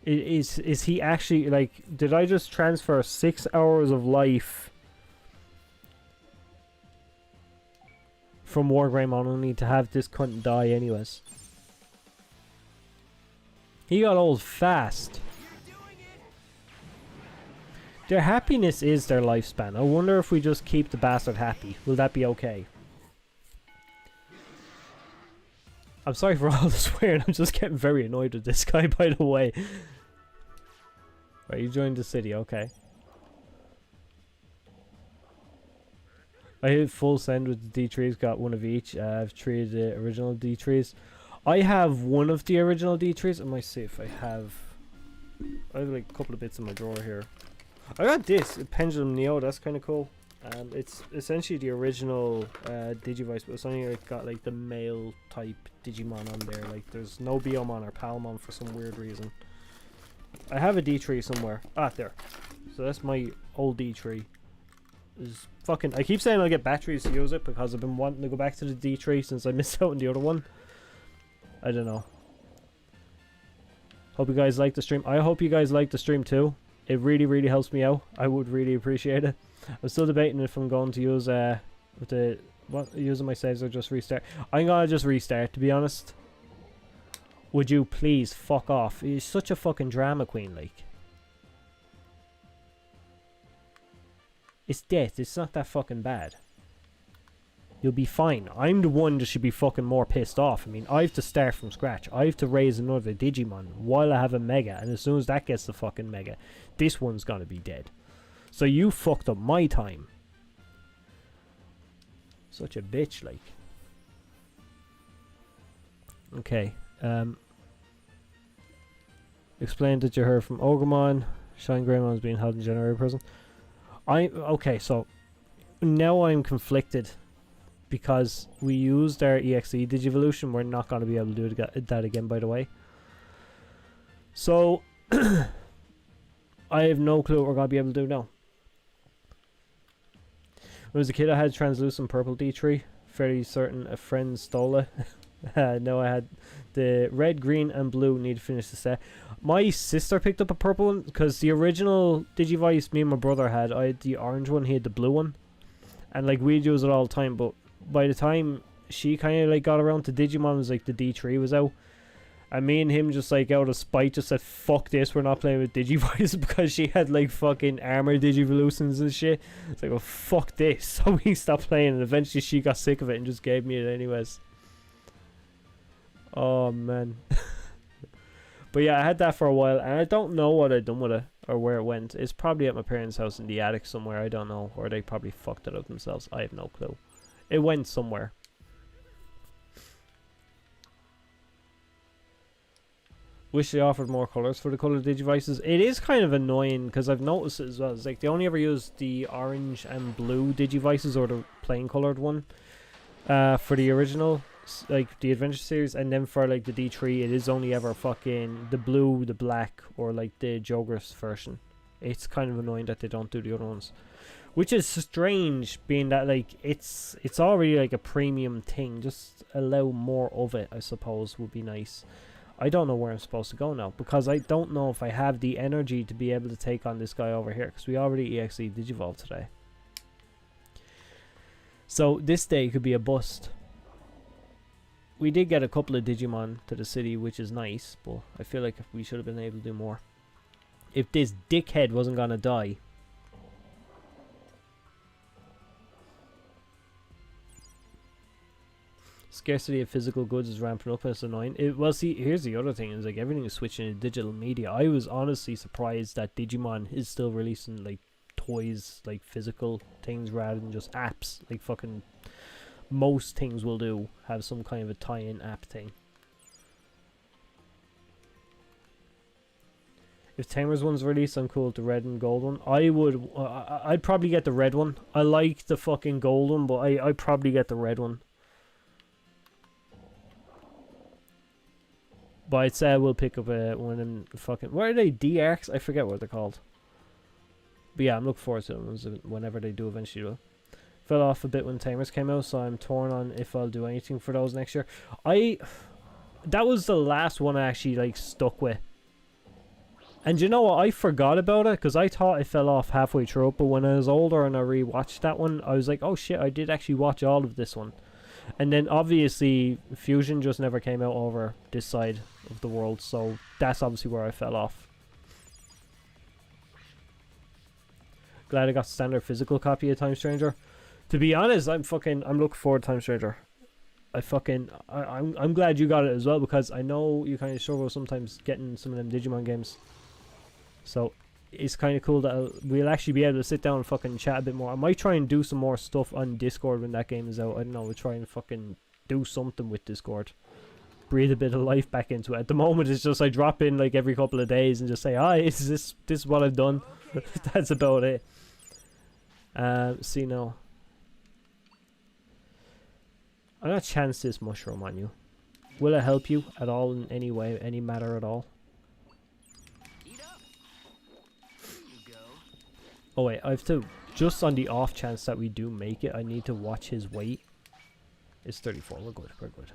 Is he actually, like, did I just transfer 6 hours of life from Wargreymon only to have this cunt die anyways? He got old fast. Their happiness is their lifespan. I wonder if we just keep the bastard happy. Will that be okay? I'm sorry for all the swearing. I'm just getting very annoyed with this guy, by the way. Right, you joined the city. Okay. I hit full send with the D3s. Got one of each. I've traded the original D3s. I have one of the original D3s. I might see if I have like a couple of bits in my drawer here. I got this, a Pendulum Neo. That's kind of cool. It's essentially the original Digivice, but it's only like got like the male type Digimon on there. Like there's no Biomon or Palmon for some weird reason. I have a D3 somewhere. Ah, there. So that's my old D3. Is fucking. I keep saying I'll get batteries to use it because I've been wanting to go back to the D3 since I missed out on the other one. I don't know. Hope you guys like the stream. I hope you guys like the stream too. It really, really helps me out. I would really appreciate it. I'm still debating if I'm going to use using my saves or just restart. I'm gonna just restart, to be honest. Would you please fuck off? You're such a fucking drama queen, like. It's death. It's not that fucking bad. You'll be fine. I'm the one that should be fucking more pissed off. I mean, I have to start from scratch. I have to raise another Digimon while I have a Mega. And as soon as that gets the fucking Mega, this one's gonna be dead. So you fucked up my time. Such a bitch, like. Okay. Explain that you heard from Ogremon. Shine Greymon is being held in January prison. Okay, so now I'm conflicted. Because we used our EXE Digivolution, we're not going to be able to do that again, by the way. So, I have no clue what we're going to be able to do now. When I was a kid, I had translucent purple D3. Fairly certain a friend stole it. No, I had the red, green, and blue. Need to finish the set. My sister picked up a purple one, because the original Digivice me and my brother had, I had the orange one, he had the blue one. And, like, we'd use it all the time, but by the time she kind of like got around to Digimon, was like the D3 was out, and me and him just like out of spite just said fuck this, we're not playing with Digivice because she had like fucking armor Digivolutions and shit. It's like, well, fuck this. So we stopped playing, and eventually she got sick of it and just gave me it anyways. Oh man. But yeah, I had that for a while, and I don't know what I'd done with it or where it went. It's probably at my parents' house in the attic somewhere, I don't know, or they probably fucked it up themselves. I have no clue. It went somewhere. Wish they offered more colours for the colour Digivices. It is kind of annoying because I've noticed it as well. It's like they only ever use the orange and blue Digivices, or the plain coloured one, for the original, like the Adventure series, and then for like the D3, it is only ever fucking the blue, the black, or like the Jogres version. It's kind of annoying that they don't do the other ones. Which is strange, being that like it's already like a premium thing. Just allow more of it, I suppose, would be nice. I don't know where I'm supposed to go now, because I don't know if I have the energy to be able to take on this guy over here, because we already EXE Digivolved today. So this day could be a bust. We did get a couple of Digimon to the city, which is nice, but I feel like we should have been able to do more. If this dickhead wasn't gonna die. Scarcity of physical goods is ramping up, and it's annoying. Well, see, here's the other thing, is like everything is switching to digital media. I was honestly surprised that Digimon is still releasing like toys, like physical things, rather than just apps. Like fucking most things will do have some kind of a tie-in app thing. If Tamer's one's released, I'm cool with the red and gold one. I'd probably get the red one. I like the fucking gold one, but I'd probably get the red one. But I'd say I will pick up one of them fucking... What are they? D-Arcs? I forget what they're called. But yeah, I'm looking forward to them whenever they do eventually. Though. Fell off a bit when Tamers came out, so I'm torn on if I'll do anything for those next year. That was the last one I actually like stuck with. And you know what? I forgot about it because I thought I fell off halfway through. But when I was older and I rewatched that one, I was like, oh shit, I did actually watch all of this one. And then obviously Fusion just never came out over this side of the world, so that's obviously where I fell off. Glad I got the standard physical copy of Time Stranger. To be honest, I'm looking forward to Time Stranger. I'm glad you got it as well because I know you kind of struggle sometimes getting some of them Digimon games. So it's kind of cool that we'll actually be able to sit down and fucking chat a bit more. I might try and do some more stuff on Discord when that game is out. I don't know, we'll try and fucking do something with Discord. Breathe a bit of life back into it. At the moment it's just I drop in like every couple of days and just say, hi, this is what I've done. That's about it. See now. I'm gonna chance this mushroom on you. Will it help you at all in any way, any matter at all? Oh wait, I have to, just on the off chance that we do make it, I need to watch his weight. It's 34, we're good, we're good.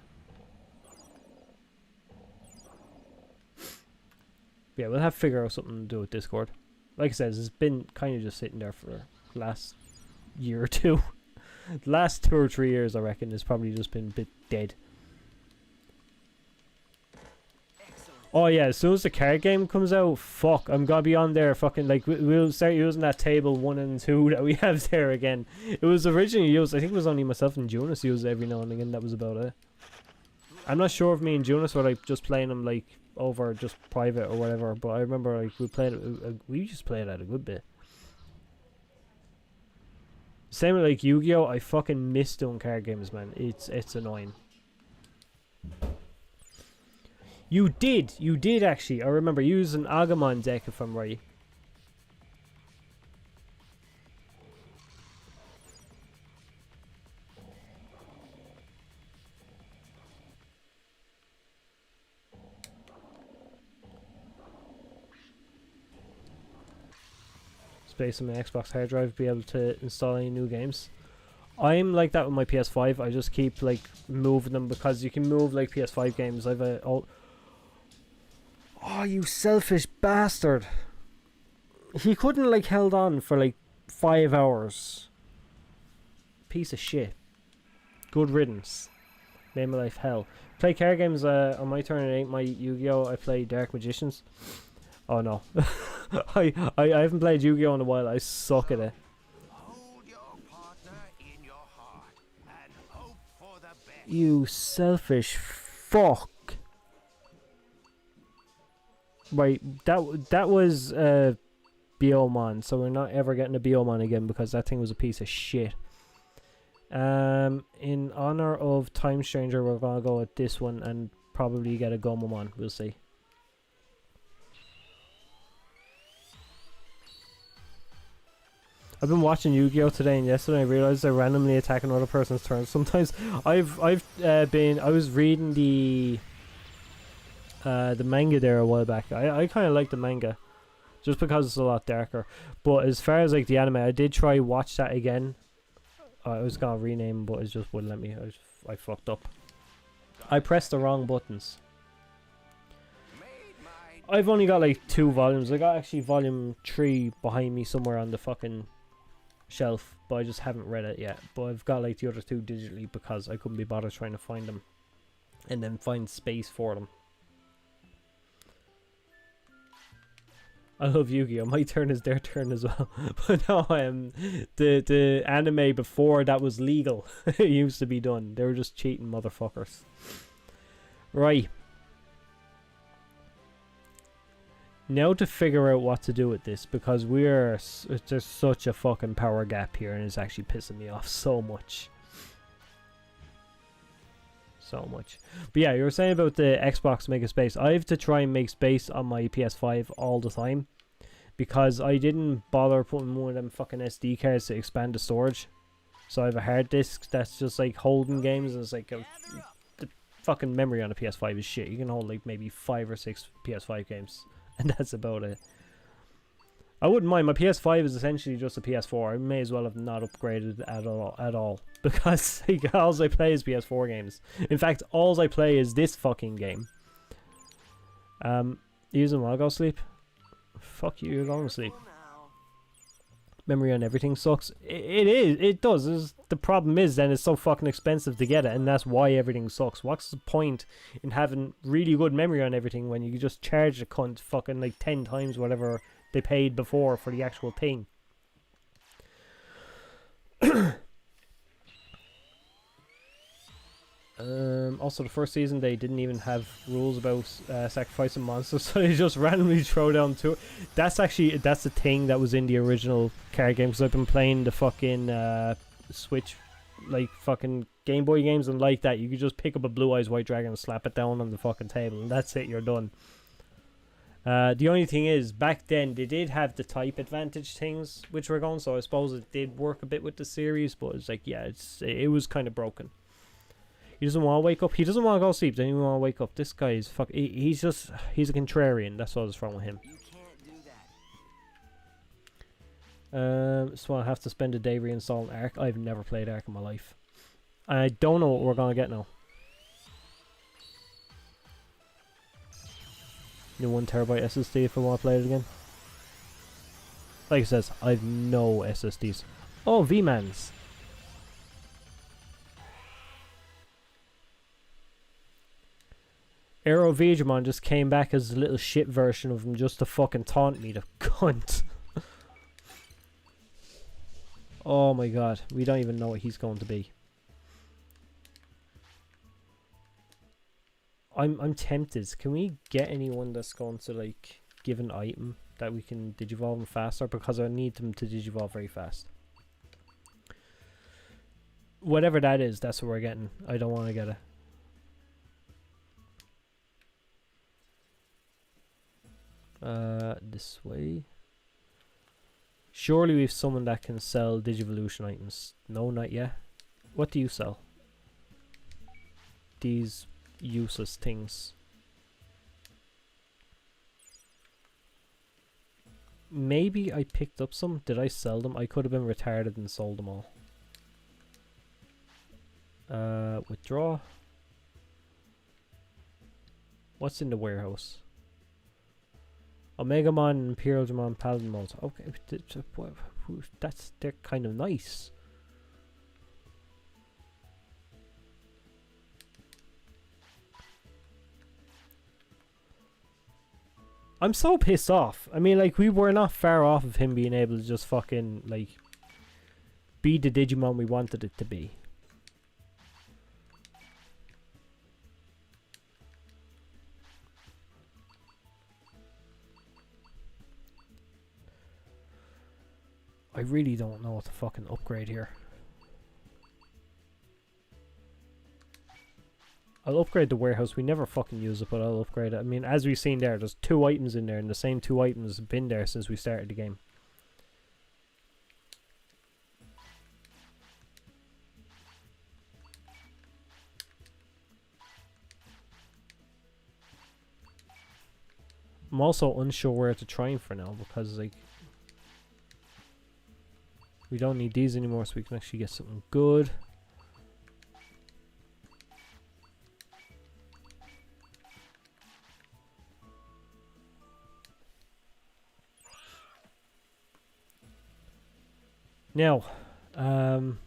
Yeah, we'll have to figure out something to do with Discord. Like I said, it's been kind of just sitting there for the last year or two. The last 2 or 3 years, I reckon, has probably just been a bit dead. Oh yeah, as soon as the card game comes out, fuck, I'm gonna be on there fucking, like, we'll start using that table 1 and 2 that we have there again. It was originally used, I think it was only myself and Jonas used it every now and again, that was about it. I'm not sure if me and Jonas were, like, just playing them, like, over just private or whatever, but I remember, like, we just played it a good bit. Same with, like, Yu-Gi-Oh! I fucking miss doing card games, man. It's annoying. You did actually. I remember you used an Agumon deck if I'm right. Space on my Xbox hard drive, be able to install any new games. I'm like that with my PS5. I just keep like moving them because you can move like PS5 games. I've a Oh, you selfish bastard. He couldn't like held on for like 5 hours. Piece of shit. Good riddance. Made my life hell. Play card games on my turn. It ain't my Yu-Gi-Oh! I play Dark Magicians. Oh no. I haven't played Yu-Gi-Oh! In a while. I suck at it. You selfish fuck. Right, that was Biomon, so we're not ever getting a Biomon again because that thing was a piece of shit. In honor of Time Stranger, we're gonna go with this one and probably get a Gomamon. We'll see. I've been watching Yu-Gi-Oh! Today and yesterday. I realized I randomly attack another person's turn. Sometimes I was reading the manga there a while back. I kind of like the manga just because it's a lot darker, but as far as like the anime, I did try watch that again. I was gonna rename, but it just wouldn't let me. I fucked up. I pressed the wrong buttons. I've only got like 2 volumes. I got actually volume 3 behind me somewhere on the fucking shelf, but I just haven't read it yet. But I've got like the other 2 digitally because I couldn't be bothered trying to find them and then find space for them. I love Yu-Gi-Oh! My turn is their turn as well. But no, the anime before that was legal. It used to be done. They were just cheating motherfuckers. Right. Now to figure out what to do with this, because there's such a fucking power gap here and it's actually pissing me off so much. So much. But yeah, you were saying about the Xbox making space. I have to try and make space on my PS5 all the time because I didn't bother putting one of them fucking SD cards to expand the storage. So I have a hard disk that's just like holding games, and it's like the fucking memory on a PS5 is shit. You can hold like maybe 5 or 6 PS5 games and that's about it. I wouldn't mind. My PS5 is essentially just a PS4. I may as well have not upgraded at all because like, all I play is PS4 games. In fact, all I play is this fucking game. Using while I go sleep. Fuck you, you're going to sleep. Memory on everything sucks. It does. The problem is then it's so fucking expensive to get it, and that's why everything sucks. What's the point in having really good memory on everything when you can just charge the cunt fucking like 10 times whatever they paid before for the actual thing? Also, the first season they didn't even have rules about sacrificing monsters, so they just randomly throw down to it. That's the thing that was in the original card game, because I've been playing the fucking Switch, like fucking Game Boy games and like that. You could just pick up a Blue Eyes White Dragon and slap it down on the fucking table, and that's it. You're done. The only thing is, back then they did have the type advantage things which were gone, so I suppose it did work a bit with the series, but it's like, yeah, it was kind of broken. He doesn't want to wake up. He doesn't want to go to sleep. Doesn't even want to wake up. This guy is he's a contrarian. That's what is wrong with him. You can't do that. So I have to spend a day reinstalling Ark. I've never played Ark in my life. I don't know what we're gonna get now. New 1 terabyte SSD if I want to play it again. Like it says, I've no SSDs. Oh, V-Mans. Aero Digimon just came back as a little shit version of him just to fucking taunt me, the cunt. Oh my god, we don't even know what he's going to be. I'm tempted. Can we get anyone that's going to like give an item that we can digivolve them faster? Because I need them to digivolve very fast. Whatever that is, that's what we're getting. I don't want to get it. This way. Surely we've someone that can sell Digivolution items. No, not yet. What do you sell? These useless things. Maybe I picked up some. Did I sell them? I could have been retarded and sold them all. Withdraw. What's in the warehouse? Omegamon, Imperial Digimon, Paladin modes. Okay, they're kind of nice. I'm so pissed off. I mean, like, we were not far off of him being able to just fucking, like, be the Digimon we wanted it to be. I really don't know what to fucking upgrade here. I'll upgrade the warehouse. We never fucking use it, but I'll upgrade it. I mean, as we've seen there, there's 2 items in there, and the same 2 items have been there since we started the game. I'm also unsure where to try for now, because, like, we don't need these anymore, so we can actually get something good. Now, I'm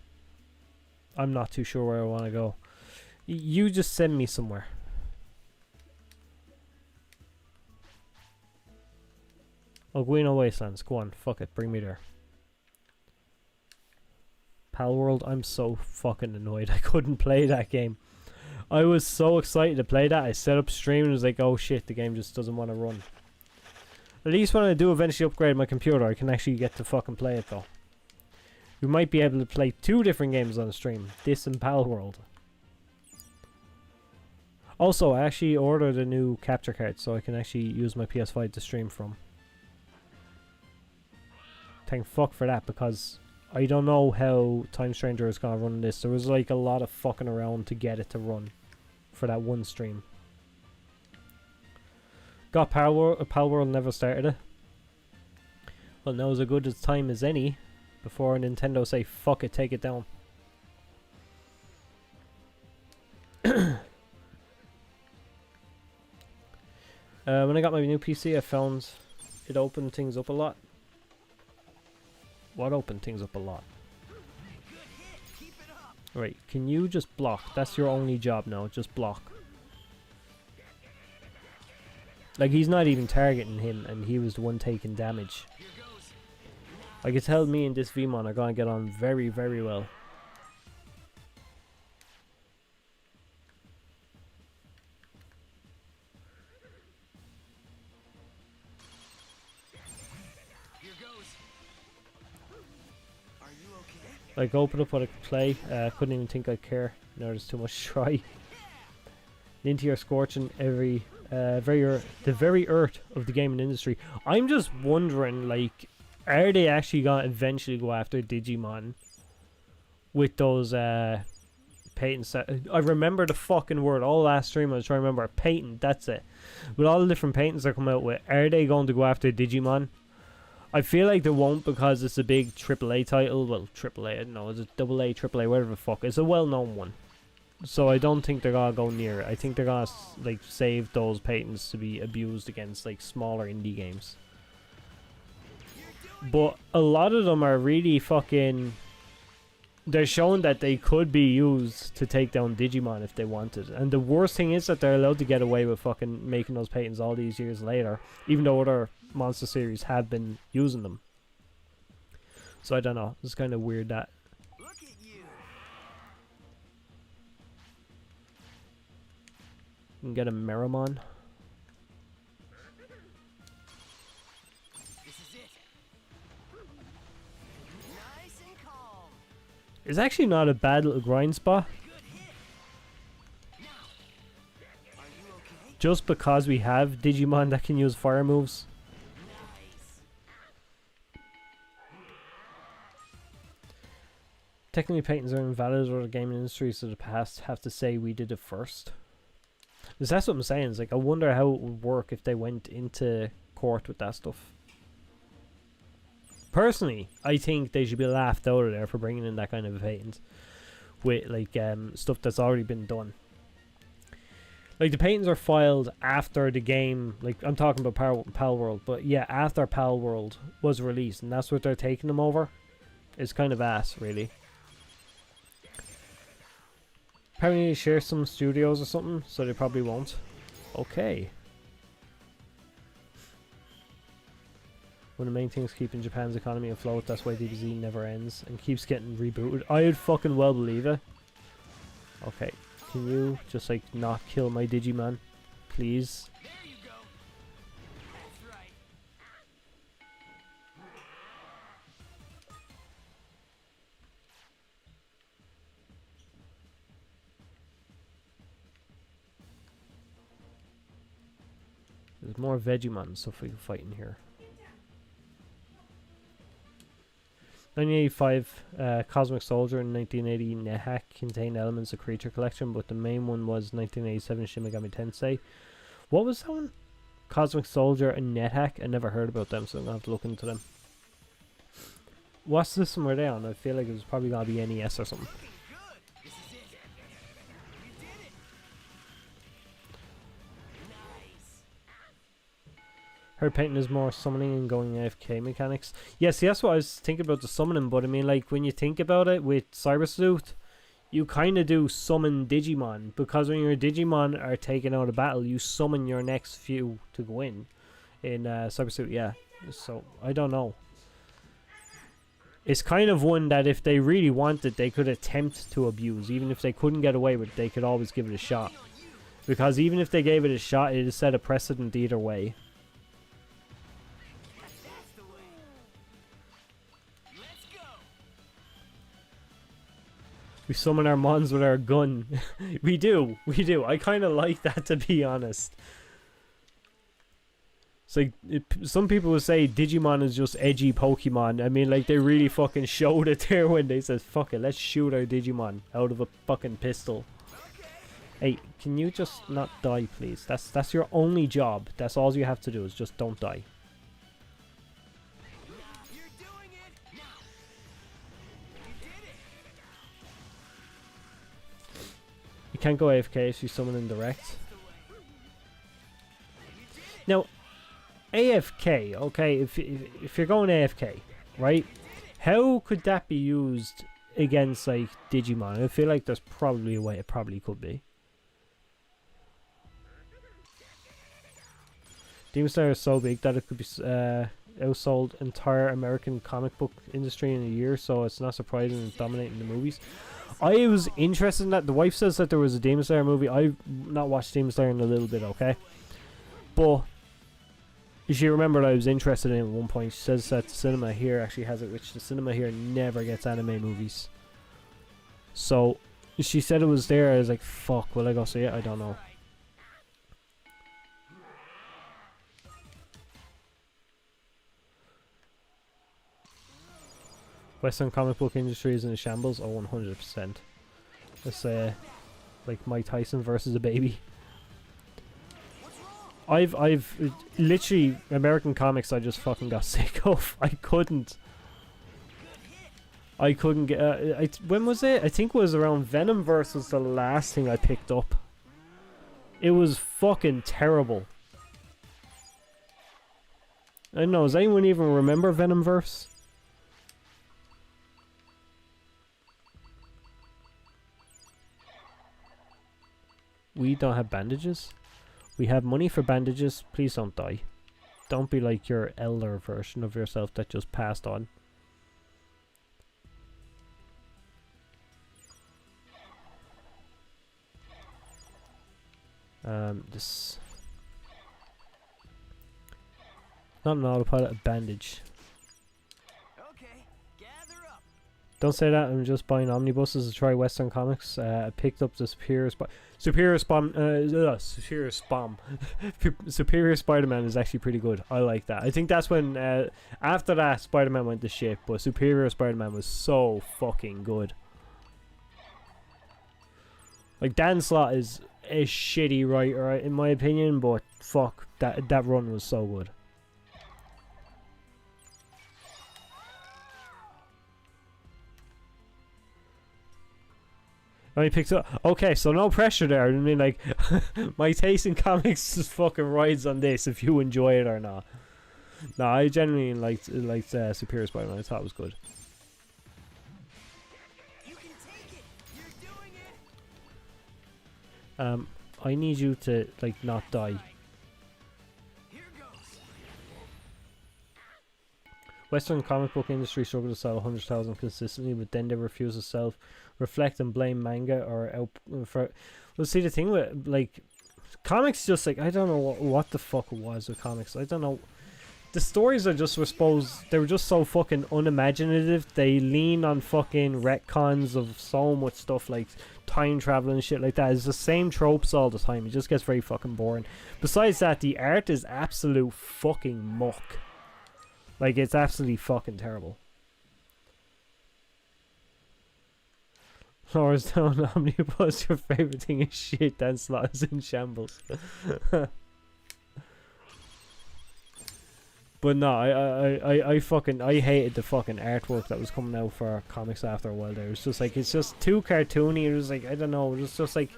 not too sure where I want to go. You just send me somewhere. Guino Wastelands, go on, fuck it, bring me there. Pal World, I'm so fucking annoyed I couldn't play that game. I was so excited to play that. I set up stream and was like, oh shit, the game just doesn't want to run. At least when I do eventually upgrade my computer, I can actually get to fucking play it though. We might be able to play 2 different games on the stream. This and Pal World. Also, I actually ordered a new capture card so I can actually use my PS5 to stream from. Thank fuck for that, because I don't know how Time Stranger is going to run this. There was like a lot of fucking around to get it to run for that one stream. Got Pal World, never started it. Well, now's as good a time as any before Nintendo say, fuck it, take it down. When I got my new PC, I found it opened things up a lot. What opened things up a lot? Right, can you just block? That's your only job now, just block. Like, he's not even targeting him, and he was the one taking damage. I can tell me and this Vmon are going to get on very, very well. Like, open up what I could play. Couldn't even think I'd care. No, there's too much to try. Into your scorching the very earth of the gaming industry. I'm just wondering, like, are they actually gonna eventually go after Digimon with those patents? I remember the fucking word. All last stream I was trying to remember. Patent, that's it. With all the different patents they're coming out with, are they going to go after Digimon? I feel like they won't, because it's a big AAA title. Well, AAA, I don't know, it's a AA, AAA, whatever the fuck. It's a well-known one. So I don't think they're gonna go near it. I think they're gonna like save those patents to be abused against like smaller indie games. But a lot of them are really fucking... They're showing that they could be used to take down Digimon if they wanted. And the worst thing is that they're allowed to get away with fucking making those patents all these years later, even though other monster series have been using them. So I don't know. It's kind of weird that. Look at you. You can get a Meramon. This is it. Nice and calm. It's actually not a bad little grind spot. Good hit. Now, are you okay? Just because we have Digimon that can use fire moves. Nice. Technically, patents are invalid, or the gaming industries of the past have to say we did it first. Because that's what I'm saying. It's like, I wonder how it would work if they went into court with that stuff. Personally, I think they should be laughed out of there for bringing in that kind of a patent with like stuff that's already been done. Like, the patents are filed after the game. Like, I'm talking about Pal World, but yeah, after Pal World was released, and that's what they're taking them over. It's kind of ass, really. Apparently they share some studios or something, so they probably won't. Okay. One of the main things keeping Japan's economy afloat, that's why DBZ never ends and keeps getting rebooted. I would fucking well believe it. Okay, can you just like not kill my Digimon, please? There you go. That's right. There's more Vegemon stuff we can fight in here. 1985 Cosmic Soldier and 1980 NetHack contained elements of Creature Collection, but the main one was 1987 Shin Megami Tensei. What was that one? Cosmic Soldier and NetHack? I never heard about them, so I'm going to have to look into them. What system were they on? I feel like it was probably going to be NES or something. Good. This is it. You did it. Nice. Her painting is more summoning and going AFK mechanics. Yeah, see, that's what I was thinking about the summoning, but I mean, like, when you think about it with Cyber Sleuth, you kind of do summon Digimon, because when your Digimon are taken out of battle, you summon your next few to go in Cyber Sleuth, yeah. So, I don't know. It's kind of one that if they really wanted, they could attempt to abuse. Even if they couldn't get away with it, they could always give it a shot. Because even if they gave it a shot, it would set a precedent either way. That's the way. Let's go. We summon our mons with our gun. We do. I kind of like that, to be honest. It's like, some people would say Digimon is just edgy Pokemon. I mean, like, they really fucking showed it there when they said, fuck it, let's shoot our Digimon out of a fucking pistol. Hey, can you just not die, please? That's your only job. That's all you have to do, is just don't die. You can't go AFK if you summon in direct. Now, AFK, okay, if you're going AFK, right? How could that be used against like Digimon? I feel like there's probably a way it probably could be. Demon Slayer is so big that it could be outsold entire American comic book industry in a year, so it's not surprising it's dominating the movies. I was interested in that. The wife says that there was a Demon Slayer movie. I've not watched Demon Slayer in a little bit, okay? But she remembered I was interested in it at one point. She says that the cinema here actually has it, which the cinema here never gets anime movies. So she said it was there. I was like, fuck, will I go see it? I don't know. Western comic book industry is in a shambles. Oh, 100%. Let's say, like Mike Tyson versus a baby. I've literally American comics. I just fucking got sick of. I couldn't get. When was it? I think it was around Venomverse was the last thing I picked up. It was fucking terrible. I don't know. Does anyone even remember Venomverse? We don't have bandages. We have money for bandages. Please don't die. Don't be like your elder version of yourself that just passed on. This... Not an autopilot, a bandage. Okay, gather up. Don't say that, I'm just buying omnibuses to try Western comics. I picked up the Superior Spider-Man is actually pretty good. I like that. I think that's when, after that, Spider-Man went to shit, but Superior Spider-Man was so fucking good. Like, Dan Slott is a shitty writer, in my opinion, but fuck, that run was so good. I picked up. Okay, so no pressure there. I mean, like, my taste in comics just fucking rides on this if you enjoy it or not. No, I genuinely liked Superior Spider-Man. I thought it was good. You can take it. You're doing it. I need you to like not die. Here goes. Western comic book industry struggle to sell 100,000 consistently, but then they refuse to self-reflect and blame manga or out for. Well, see, the thing with like comics, just like I don't know what the fuck it was with comics. I don't know. The stories are just they were just so fucking unimaginative. They lean on fucking retcons of so much stuff like time travel and shit like that. It's the same tropes all the time. It just gets very fucking boring. Besides that, the art is absolute fucking muck. Like, it's absolutely fucking terrible. Laura's down omnibus, your favorite thing is shit, Dan Slott is in shambles. But no, I hated the fucking artwork that was coming out for comics after a while there. It was just like, it's just too cartoony. It was like, I don't know, it was just like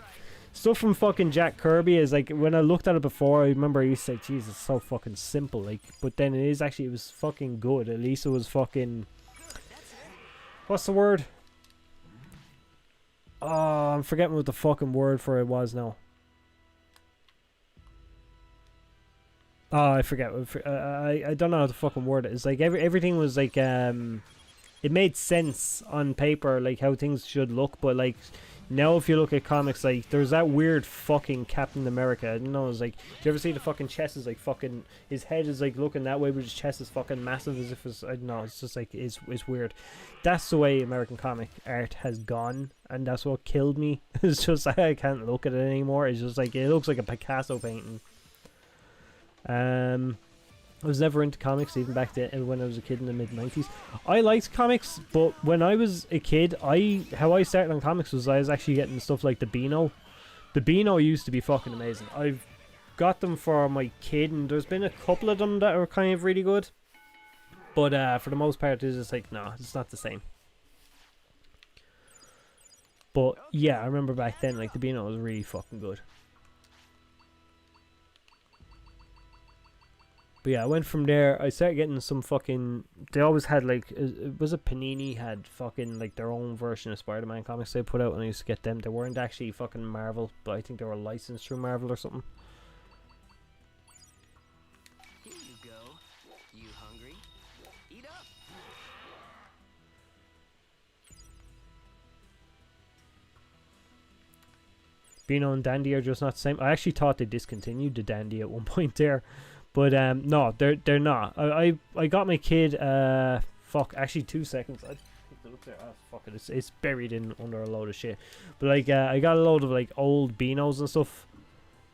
stuff from fucking Jack Kirby is like, when I looked at it before, I remember I used to say, Jesus, it's so fucking simple. Like, but then it was fucking good. At least it was fucking, what's the word? Oh, I'm forgetting what the fucking word for it was now. Oh, I forget. I don't know how the fucking word it is. Like, everything was like, it made sense on paper, like how things should look, but like, now if you look at comics, like, there's that weird fucking Captain America. I don't know, it's like, do you ever see the fucking chest is like fucking, his head is like looking that way, but his chest is fucking massive as if it's, I don't know, it's just like, it's weird. That's the way American comic art has gone, and that's what killed me. It's just, I can't look at it anymore. It's just like, it looks like a Picasso painting. I was never into comics even back then when I was a kid in the mid-90s. I liked comics, but when I was a kid, how I started on comics was I was actually getting stuff like the Beano. The Beano used to be fucking amazing. I've got them for my kid, and there's been a couple of them that are kind of really good. But for the most part, it's just like, no, it's not the same. But yeah, I remember back then, like, the Beano was really fucking good. But yeah, I went from there. I started getting some fucking. They always had like, it was a Panini had fucking like their own version of Spider-Man comics they put out, and I used to get them. They weren't actually fucking Marvel, but I think they were licensed through Marvel or something. Here you go. You hungry? Eat up. Beano and Dandy are just not the same. I actually thought they discontinued the Dandy at one point there. But no, they're not. I got my kid. Fuck. Actually, 2 seconds. I picked it up there. Oh, fuck it. It's buried in under a load of shit. But like, I got a load of like old Beanos and stuff.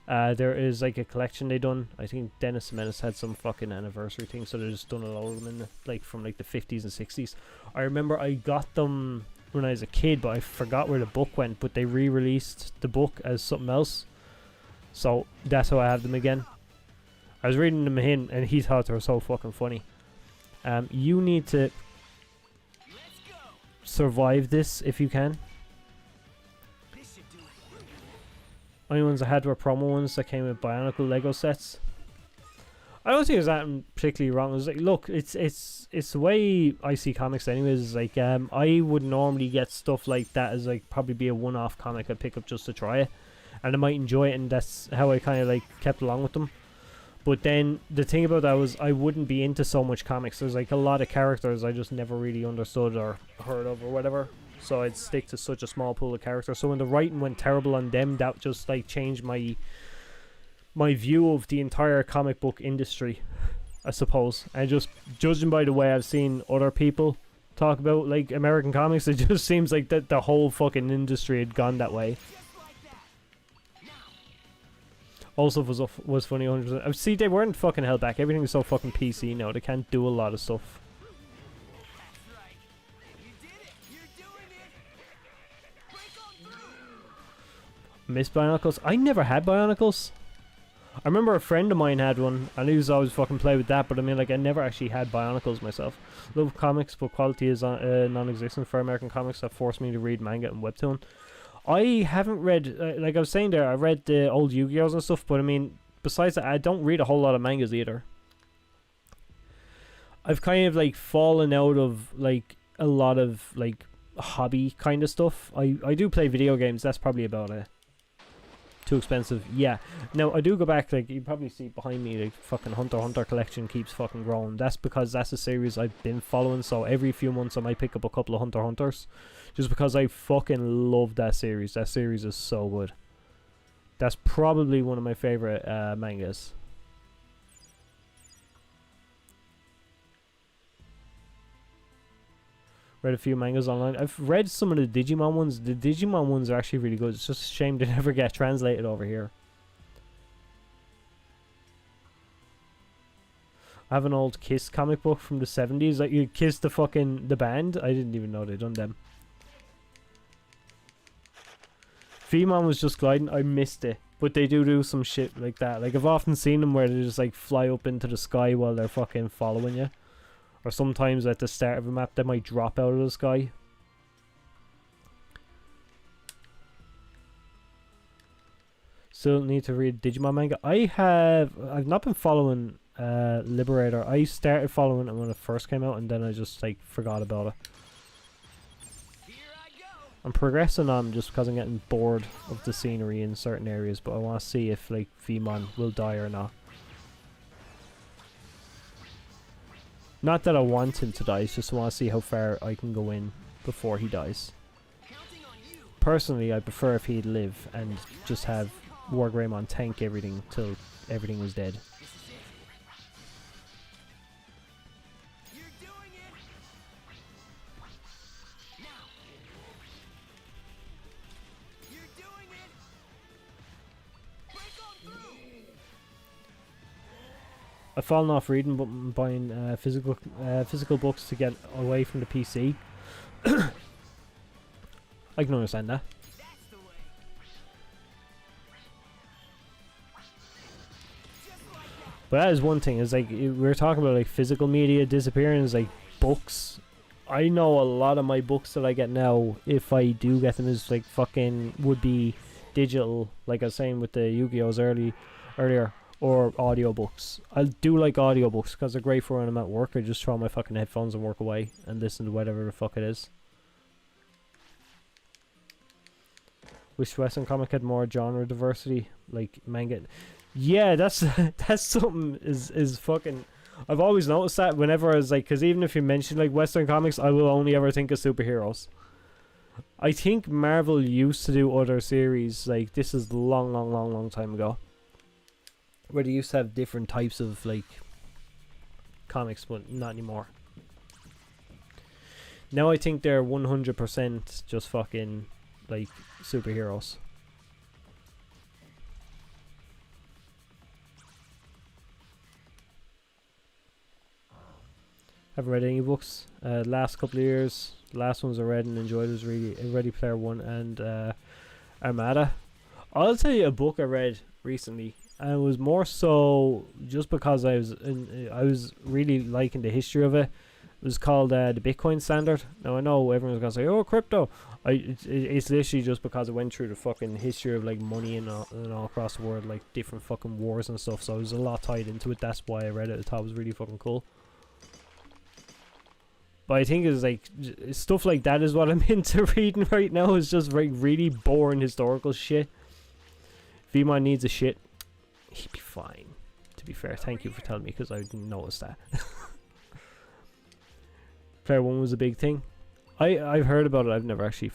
There is like a collection they done. I think Dennis Menace had some fucking anniversary thing, so they just done a load of them in the, like from like the 50s and 60s. I remember I got them when I was a kid, but I forgot where the book went. But they re-released the book as something else, so that's how I have them again. I was reading them in, and he thought they were so fucking funny. You need to survive this if you can. Only ones I had were promo ones that came with Bionicle Lego sets. I don't think there's that particularly wrong. It was like, look, it's the way I see comics anyways. Like, I would normally get stuff like that as like probably be a one-off comic I'd pick up just to try it, and I might enjoy it, and that's how I kind of like kept along with them. But then the thing about that was I wouldn't be into so much comics. There's like a lot of characters I just never really understood or heard of or whatever. So I'd stick to such a small pool of characters. So when the writing went terrible on them, that just like changed my view of the entire comic book industry, I suppose. And just judging by the way I've seen other people talk about like American comics, it just seems like that the whole fucking industry had gone that way. Also was funny 100%. See, they weren't fucking held back. Everything is so fucking PC now. They can't do a lot of stuff. Miss Bionicles? I never had Bionicles. I remember a friend of mine had one, and he was always fucking play with that. But I mean, like, I never actually had Bionicles myself. Love comics, but quality is non-existent for American comics that forced me to read manga and webtoon. I haven't read, like I was saying there, I read the old Yu-Gi-Ohs and stuff, but I mean, besides that, I don't read a whole lot of mangas either. I've kind of like fallen out of like a lot of like hobby kind of stuff. I do play video games, that's probably about it. Too expensive, yeah. Now, I do go back, like, you probably see behind me, like, fucking Hunter x Hunter collection keeps fucking growing. That's because that's a series I've been following, so every few months I might pick up a couple of Hunter x Hunters. Just because I fucking love that series. That series is so good. That's probably one of my favorite mangas. Read a few mangas online. I've read some of the Digimon ones. The Digimon ones are actually really good. It's just a shame they never get translated over here. I have an old Kiss comic book from the 70s. Like, you Kiss the band. I didn't even know they'd done them. Femon was just gliding. I missed it. But they do some shit like that. Like, I've often seen them where they just like fly up into the sky while they're fucking following you. Or sometimes at the start of a map they might drop out of the sky. Still need to read Digimon manga. I've not been following Liberator. I started following it when it first came out, and then I just like forgot about it. I'm progressing on just because I'm getting bored of the scenery in certain areas, but I want to see if like Vmon will die or not. Not that I want him to die, it's just I want to see how far I can go in before he dies. Personally, I prefer if he'd live and just have War Greymon tank everything till everything was dead. I've fallen off reading, but I'm buying physical books to get away from the PC. I can understand that. But that is one thing. Is like we were talking about like physical media disappearing. Is like books I know a lot of my books that I get now, if I do get them, is like fucking would be digital, like I was saying with the Yu-Gi-Ohs earlier, or audiobooks. I do like audiobooks because they're great for when I'm at work. I just throw on my fucking headphones and work away and listen to whatever the fuck it is. Wish Western comic had more genre diversity, like manga. Yeah, that's that's something is fucking. I've always noticed that whenever I was like, because even if you mention like Western comics, I will only ever think of superheroes. I think Marvel used to do other series, like this is long time ago, where they used to have different types of like comics, but not anymore. Now I think they're 100% just fucking like superheroes. Haven't read any books. Last couple of years, the last ones I read and enjoyed was really Ready Player One and Armada. I'll tell you a book I read recently, and it was more so just because I was really liking the history of it. It was called the Bitcoin Standard. Now I know everyone's gonna say, "Oh, crypto." It's literally just because I went through the fucking history of like money and all across the world, like different fucking wars and stuff. So I was a lot tied into it. That's why I read it. I thought it was really fucking cool. But I think it's like stuff like that is what I'm into reading right now. Is just like really boring historical shit. Vmon needs a shit. He'd be fine. To be fair, thank you for telling me because I didn't notice that. Player One was a big thing. I've heard about it. I've never actually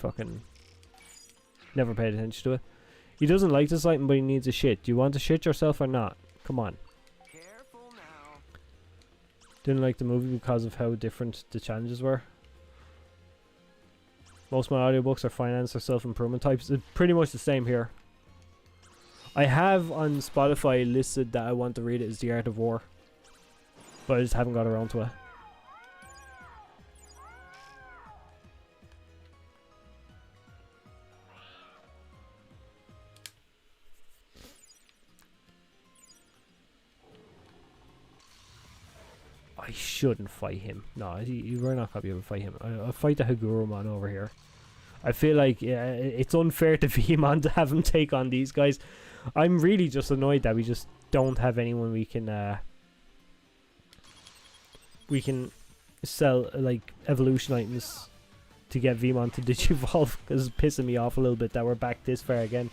never paid attention to it. He doesn't like the site, but he needs a shit. Do you want to shit yourself or not? Come on. Careful now. Didn't like the movie because of how different the challenges were. Most of my audiobooks are finance or self-improvement types. It's pretty much the same here. I have on Spotify listed that I want to read it as The Art of War, but I just haven't got around to it. I shouldn't fight him. No, we're not gonna be able to fight him. I'll fight the Hagurumon over here. I feel like it's unfair to Vmon to have him take on these guys. I'm really just annoyed that we just don't have anyone we can sell like evolution items to get Vmon to digivolve, because it's pissing me off a little bit that we're back this far again.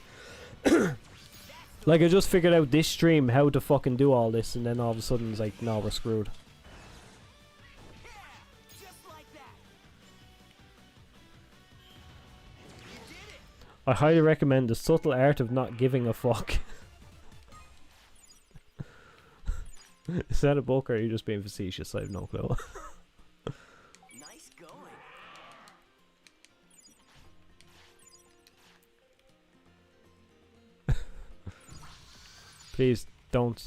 Like I just figured out this stream how to fucking do all this, and then all of a sudden it's like, no, we're screwed. I highly recommend The Subtle Art of Not Giving a Fuck. Is that a book or are you just being facetious? I have no clue. Nice going. Please don't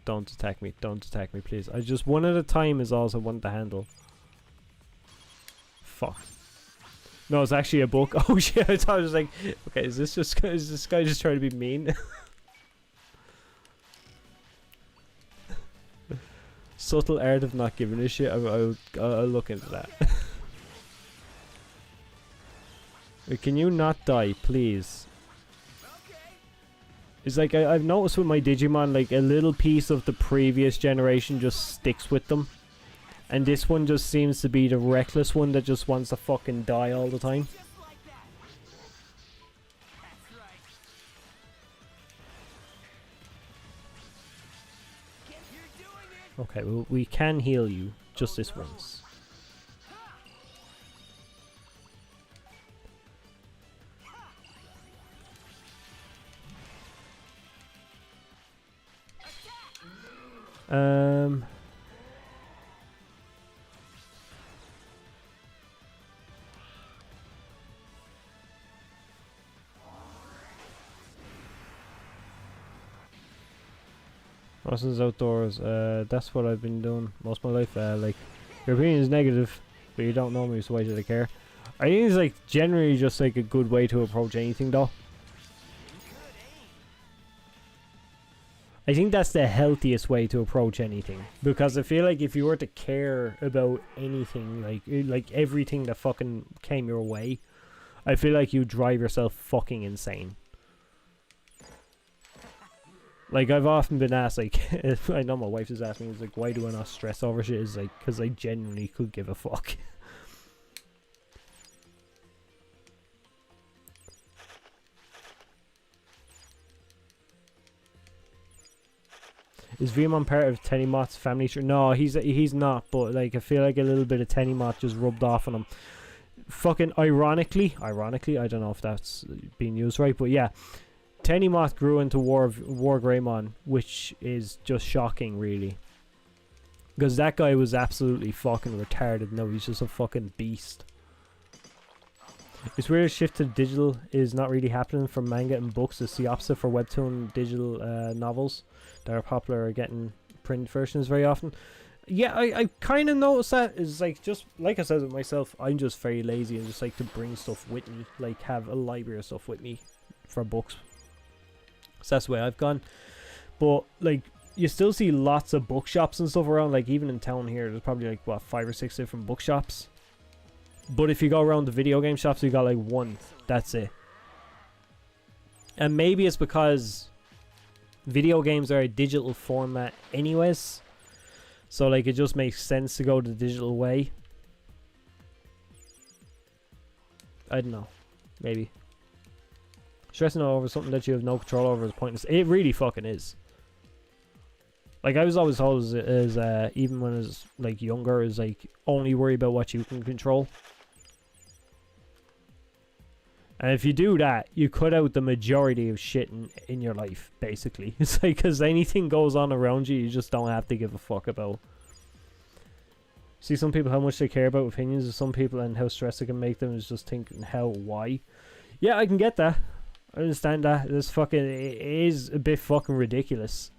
attack me. Don't attack me, please. I just one at a time is also one to handle. Fuck. No, it's actually a book. Oh shit! I thought it was like, okay, is this guy just trying to be mean? Subtle Art of Not Giving a Shit. I'll look into that. Wait, can you not die, please? It's like I've noticed with my Digimon, like a little piece of the previous generation just sticks with them. And this one just seems to be the reckless one that just wants to fucking die all the time. Okay, well, we can heal you just this once. Lessons outdoors, that's what I've been doing most of my life. Like, your opinion is negative, but you don't know me, so why should I care? I think it's like generally just like a good way to approach anything though. I think that's the healthiest way to approach anything, because I feel like if you were to care about anything, like everything that fucking came your way, I feel like you drive yourself fucking insane. Like, I've often been asked, like, I know my wife has asked me, it's like, why do I not stress over shit? It's like, because I genuinely could give a fuck. Is Veemon part of Tennymoth's family tree? No, he's not, but like I feel like a little bit of Tennymoth just rubbed off on him. Fucking ironically, I don't know if that's being used right, but yeah, Tennymoth grew into War Greymon, which is just shocking, really. Because that guy was absolutely fucking retarded. No, he's just a fucking beast. It's weird, shift to digital is not really happening for manga and books. It's the opposite for webtoon digital novels that are popular, are getting print versions very often. Yeah, I kind of noticed that. Is like, just like I said with myself, I'm just very lazy and just like to bring stuff with me, like have a library of stuff with me for books. So that's the way I've gone. But like, you still see lots of bookshops and stuff around. Like even in town here, there's probably like what 5 or 6 different bookshops. But if you go around the video game shops, you got like one. That's it. And maybe it's because video games are a digital format anyways. So like it just makes sense to go the digital way. I don't know. Maybe. Stressing over something that you have no control over is pointless. It really fucking is. Like I was always told as even when I was like younger, is like only worry about what you can control. And if you do that, you cut out the majority of shit in your life, basically. It's like, because anything goes on around you, you just don't have to give a fuck about. See some people, how much they care about opinions of some people and how stressed it can make them, is just thinking, how, why? Yeah, I can get that. I understand that. This fucking, it is a bit fucking ridiculous.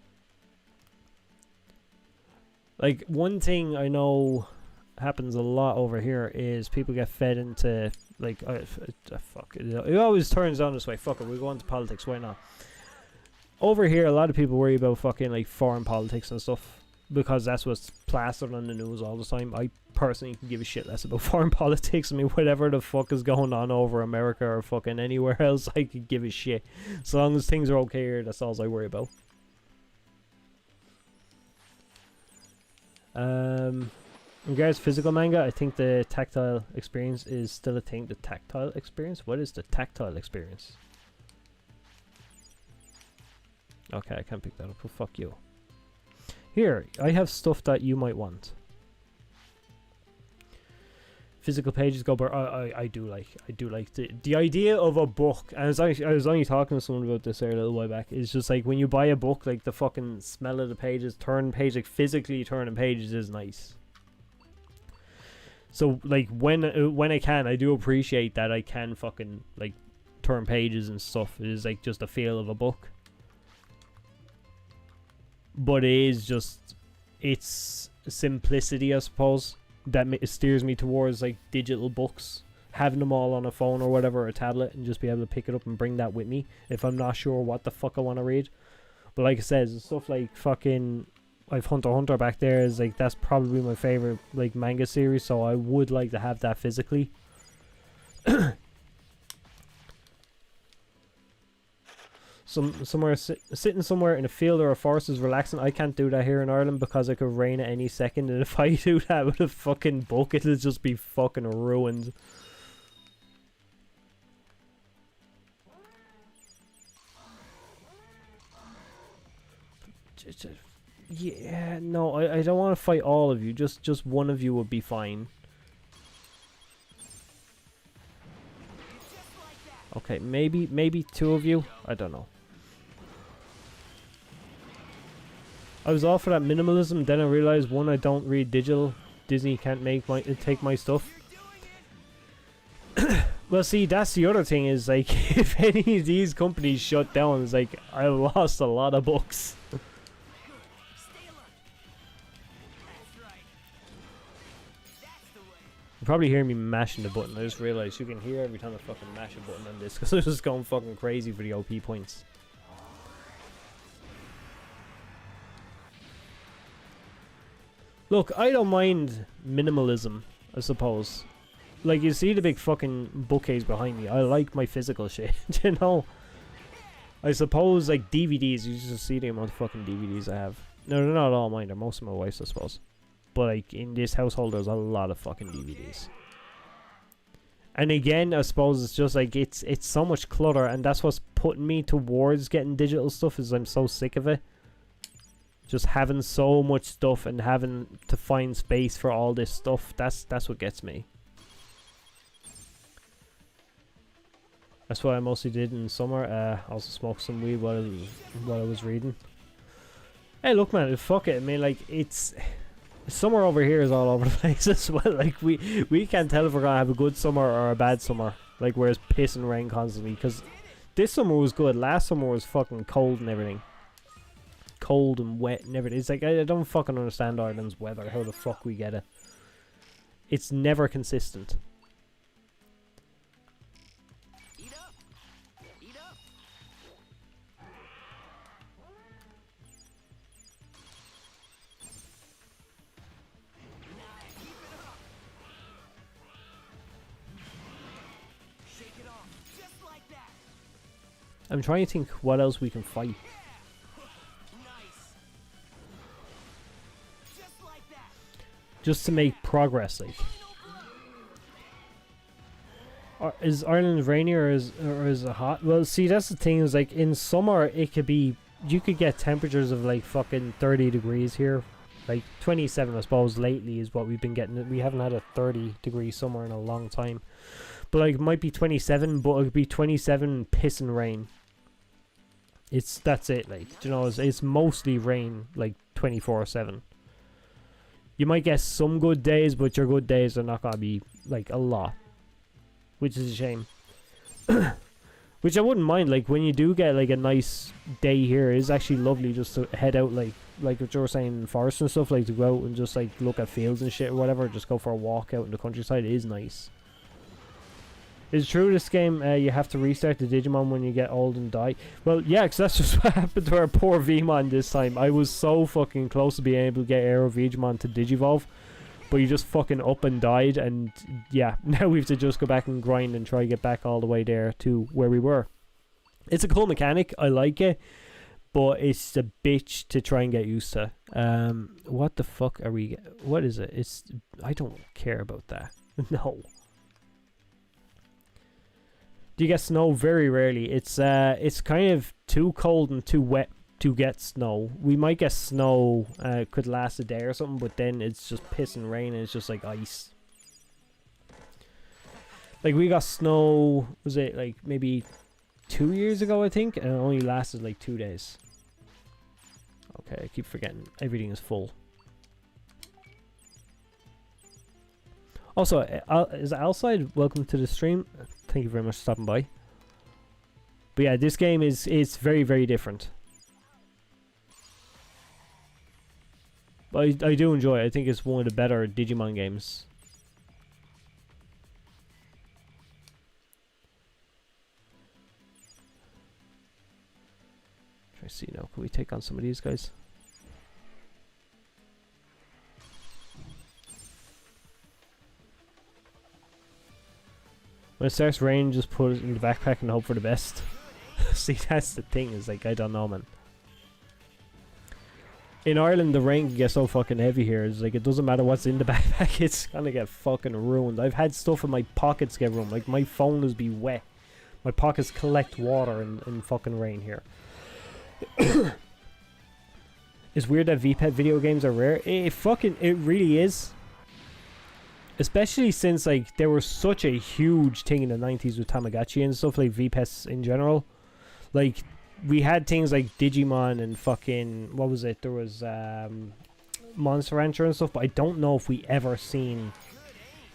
Like, one thing I know happens a lot over here is people get fed into, like, fuck it always turns on this way. Fuck it, we'll go into politics, why not? Over here, a lot of people worry about fucking like foreign politics and stuff, because that's what's plastered on the news all the time. I personally can give a shit less about foreign politics. I mean, whatever the fuck is going on over America or fucking anywhere else, I could give a shit. As long as things are okay here, that's all I worry about. In regards to physical manga, I think the tactile experience is still a thing. The tactile experience? What is the tactile experience? Okay, I can't pick that up. Well, fuck you. Here, I have stuff that you might want. Physical pages go, but I do like the idea of a book. And I was only talking to someone about this there a little while back. It's just like when you buy a book, like the fucking smell of the pages, turning page, like physically turning pages is nice. So like when I can, I do appreciate that I can fucking like turn pages and stuff. It is like just the feel of a book. But it is just, it's simplicity, I suppose, that steers me towards like digital books, having them all on a phone or whatever, or a tablet, and just be able to pick it up and bring that with me if I'm not sure what the fuck I want to read. But like I said, stuff like fucking, I've Hunter x Hunter back there, is like, that's probably my favorite like manga series, so I would like to have that physically. Sitting somewhere in a field or a forest is relaxing. I can't do that here in Ireland because it could rain at any second, and if I do that with a fucking book, it'll just be fucking ruined. Yeah, no, I don't want to fight all of you. Just one of you would be fine. Okay, maybe 2 of you. I don't know. I was all for that minimalism, then I realized, one, I don't read digital. Disney can't take my stuff. Well, see, that's the other thing, is like, if any of these companies shut down, it's like, I lost a lot of books. You probably hear me mashing the button. I just realized you can hear every time I fucking mash a button on this, because I was just going fucking crazy for the OP points. Look, I don't mind minimalism, I suppose. Like, you see the big fucking bookcase behind me. I like my physical shit, you know? I suppose, like, DVDs, you just see the amount of fucking DVDs I have. No, they're not all mine, they're most of my wife's, I suppose. But, like, in this household, there's a lot of fucking DVDs. And again, I suppose it's just, like, it's so much clutter, and that's what's putting me towards getting digital stuff, is I'm so sick of it. Just having so much stuff and having to find space for all this stuff, that's what gets me. That's what I mostly did in summer. Also smoked some weed while I was reading. Hey, look, man, fuck it. I mean, like, it's summer over here is all over the place as well. Like, we can't tell if we're gonna have a good summer or a bad summer. Like, where it's piss and rain constantly. Because this summer was good. Last summer was fucking cold and everything. Cold and wet and everything. It's like, I don't fucking understand Ireland's weather. How the fuck we get it? It's never consistent. Eat up. Eat up. Nice. Keep it up. Shake it off. Just like that. I'm trying to think what else we can fight. Nice. Just like that. Just to make progress, like. Is Ireland rainy or is it hot? Well, see, that's the thing, is like in summer it could be, you could get temperatures of like fucking 30 degrees here. Like 27, I suppose, lately is what we've been getting. We haven't had a 30-degree summer in a long time. But like, it might be 27, but it could be 27 piss and rain. That's it, like, you know, it's mostly rain, like 24/7. You might get some good days, but your good days are not gonna be like a lot. Which is a shame. Which I wouldn't mind, like, when you do get like a nice day here, it's actually lovely just to head out, like what you were saying, in forest and stuff, like to go out and just like look at fields and shit or whatever, just go for a walk out in the countryside. It is nice. It's true this game, you have to restart the Digimon when you get old and die. Well, yeah, because that's just what happened to our poor Vmon this time. I was so fucking close to being able to get Aero Vegemon to Digivolve. But you just fucking up and died, and yeah, now we have to just go back and grind and try to get back all the way there to where we were. It's a cool mechanic, I like it, but it's a bitch to try and get used to. What the fuck are we... What is it? I don't care about that. No. Do you get snow? Very rarely. It's kind of too cold and too wet to get snow. We might get snow, could last a day or something, but then it's just piss and rain and it's just like ice. Like, we got snow, was it like maybe 2 years ago, I think, and it only lasted like 2 days. Okay, I keep forgetting everything is full. Also, is Outside, welcome to the stream. Thank you very much for stopping by. But yeah, this game it's very, very different. But I do enjoy it. I think it's one of the better Digimon games. Try to see now. Can we take on some of these guys? When it starts raining, just put it in the backpack and hope for the best. See, that's the thing. Is like, I don't know, man. In Ireland, the rain can get so fucking heavy here. It's like, it doesn't matter what's in the backpack, it's gonna get fucking ruined. I've had stuff in my pockets get ruined. Like, my phone is be wet. My pockets collect water in fucking rain here. It's weird that VPET video games are rare. It really is. Especially since, like, there was such a huge thing in the 90s with Tamagotchi and stuff, like VPETs in general. Like, we had things like Digimon and fucking, what was it? There was Monster Rancher and stuff, but I don't know if we ever seen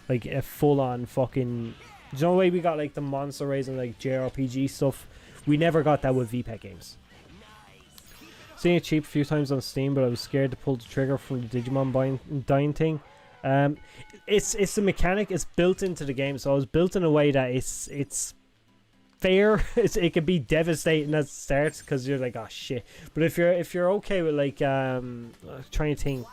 like a full-on fucking... Do you know the way we got like the Monster Rays and like JRPG stuff? We never got that with VPET games. Seen it cheap a few times on Steam, but I was scared to pull the trigger from the Digimon dying thing. It's a mechanic. It's built into the game, so it's built in a way that it's fair. It can be devastating at the start because you're like, oh shit. But if you're okay with like trying to think,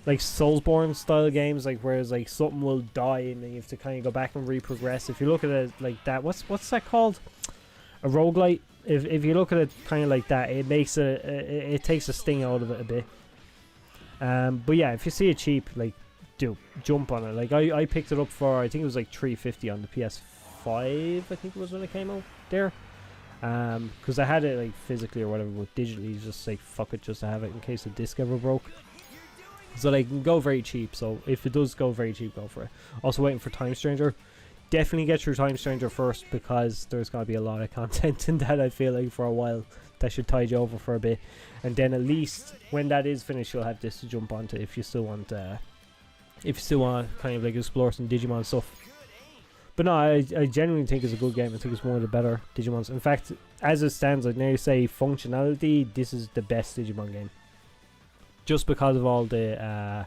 like Soulsborne style games, like whereas like something will die and then you have to kind of go back and reprogress. If you look at it like that, what's that called? A roguelite. If you look at it kind of like that, it makes it takes a sting out of it a bit. But yeah, if you see it cheap, like jump on it. Like I picked it up for, I think it was like $3.50 on the PS5. I think it was when it came out there. Because I had it like physically or whatever, but digitally just like fuck it, just to have it in case the disc ever broke. So they can go very cheap. So if it does go very cheap, go for it. Also waiting for Time Stranger. Definitely get through Time Stranger first, because there's going to be a lot of content in that, I feel like, for a while. That should tide you over for a bit. And then at least when that is finished, you'll have this to jump onto if you still want kind of like explore some Digimon stuff. But no, I genuinely think it's a good game. I think it's one of the better Digimons. In fact, as it stands, I'd nearly say functionality, this is the best Digimon game. Just because of all the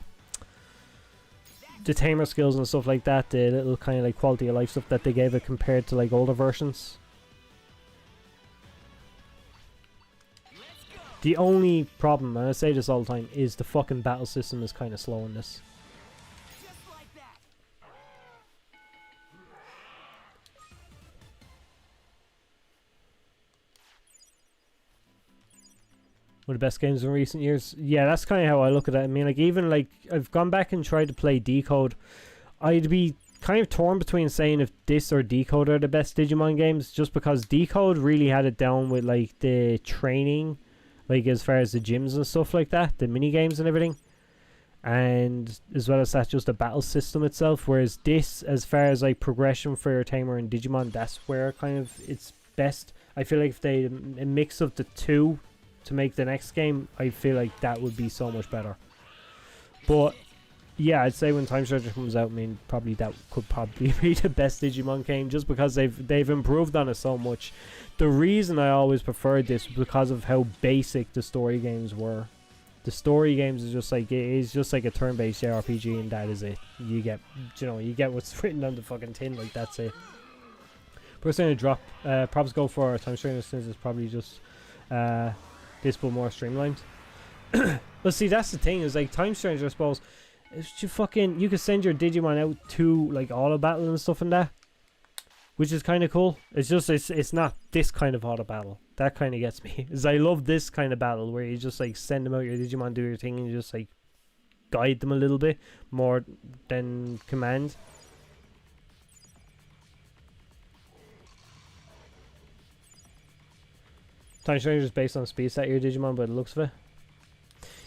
tamer skills and stuff like that, the little kind of like quality of life stuff that they gave it compared to like older versions. The only problem, and I say this all the time, is the fucking battle system is kind of slow in this. One of the best games in recent years. Yeah, that's kind of how I look at it. I mean, like, even like I've gone back and tried to play Decode. I'd be kind of torn between saying if this or Decode are the best Digimon games, just because Decode really had it down with like the training, like as far as the gyms and stuff like that, the mini games and everything, and as well as that, just the battle system itself. Whereas this, as far as like progression for your tamer and Digimon, that's where kind of it's best. I feel like if they a mix of the two to make the next game, I feel like that would be so much better. But yeah, I'd say when Time Stranger comes out, I mean, probably that could probably be the best Digimon game, just because they've improved on it so much. The reason I always preferred this was because of how basic the story games were. The story games is just like, it is just like a turn-based JRPG, and that is it. You get what's written on the fucking tin, like that's it. First thing to drop, props go for Time Stranger, since it's probably just this but more streamlined. But see, that's the thing, is like Time Stranger, I suppose, if you could send your Digimon out to like auto battle and stuff and that, which is kind of cool. It's just it's not this kind of auto battle. That kind of gets me. Is I love this kind of battle where you just like send them out, your Digimon do your thing, and you just like guide them a little bit more than command. Time Stranger is based on speed set your Digimon by the looks of it.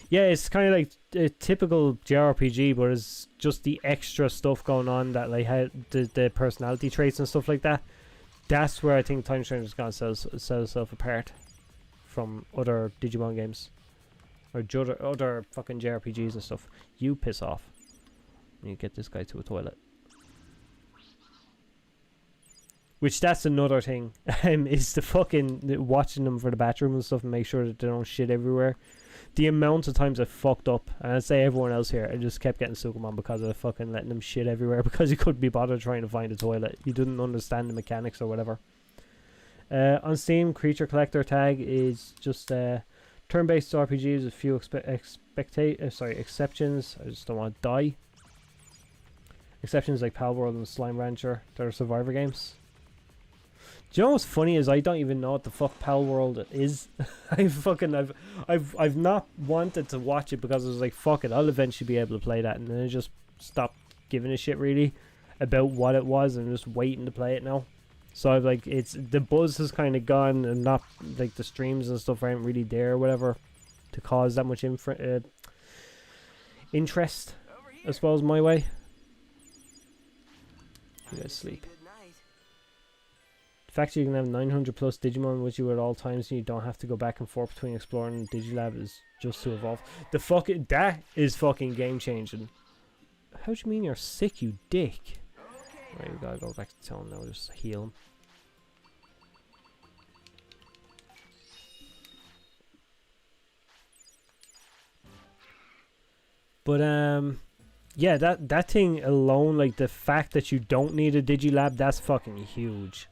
Yeah, it's kind of like a typical JRPG, but it's just the extra stuff going on that like had the personality traits and stuff like that. That's where I think Time Stranger's gonna sell itself apart from other Digimon games or other fucking JRPGs and stuff. You piss off. You get this guy to a toilet. Which, that's another thing, is the fucking watching them for the bathroom and stuff and make sure that they don't shit everywhere. The amount of times I fucked up, and I'd say everyone else here, I just kept getting Sukumon because of fucking letting them shit everywhere because he couldn't be bothered trying to find a toilet. He didn't understand the mechanics or whatever. On Steam, Creature Collector tag is just turn-based RPGs with a few exceptions. I just don't want to die. Exceptions like Pal World and Slime Rancher, that are Survivor games. Do you know what's funny is I don't even know what the fuck Pal World is. I've not wanted to watch it because I was like, fuck it, I'll eventually be able to play that, and then I just stopped giving a shit really about what it was and just waiting to play it now. So I've like, it's the buzz has kind of gone, and not like the streams and stuff aren't really there or whatever to cause that much interest, I suppose, my way. You guys sleep. The fact that you can have 900 plus Digimon with you at all times and you don't have to go back and forth between exploring and Digilab is just to evolve. That is fucking game changing. How do you mean you're sick, you dick? Right, we gotta go back to town now, just heal him. But yeah, that thing alone, like the fact that you don't need a Digilab, that's fucking huge.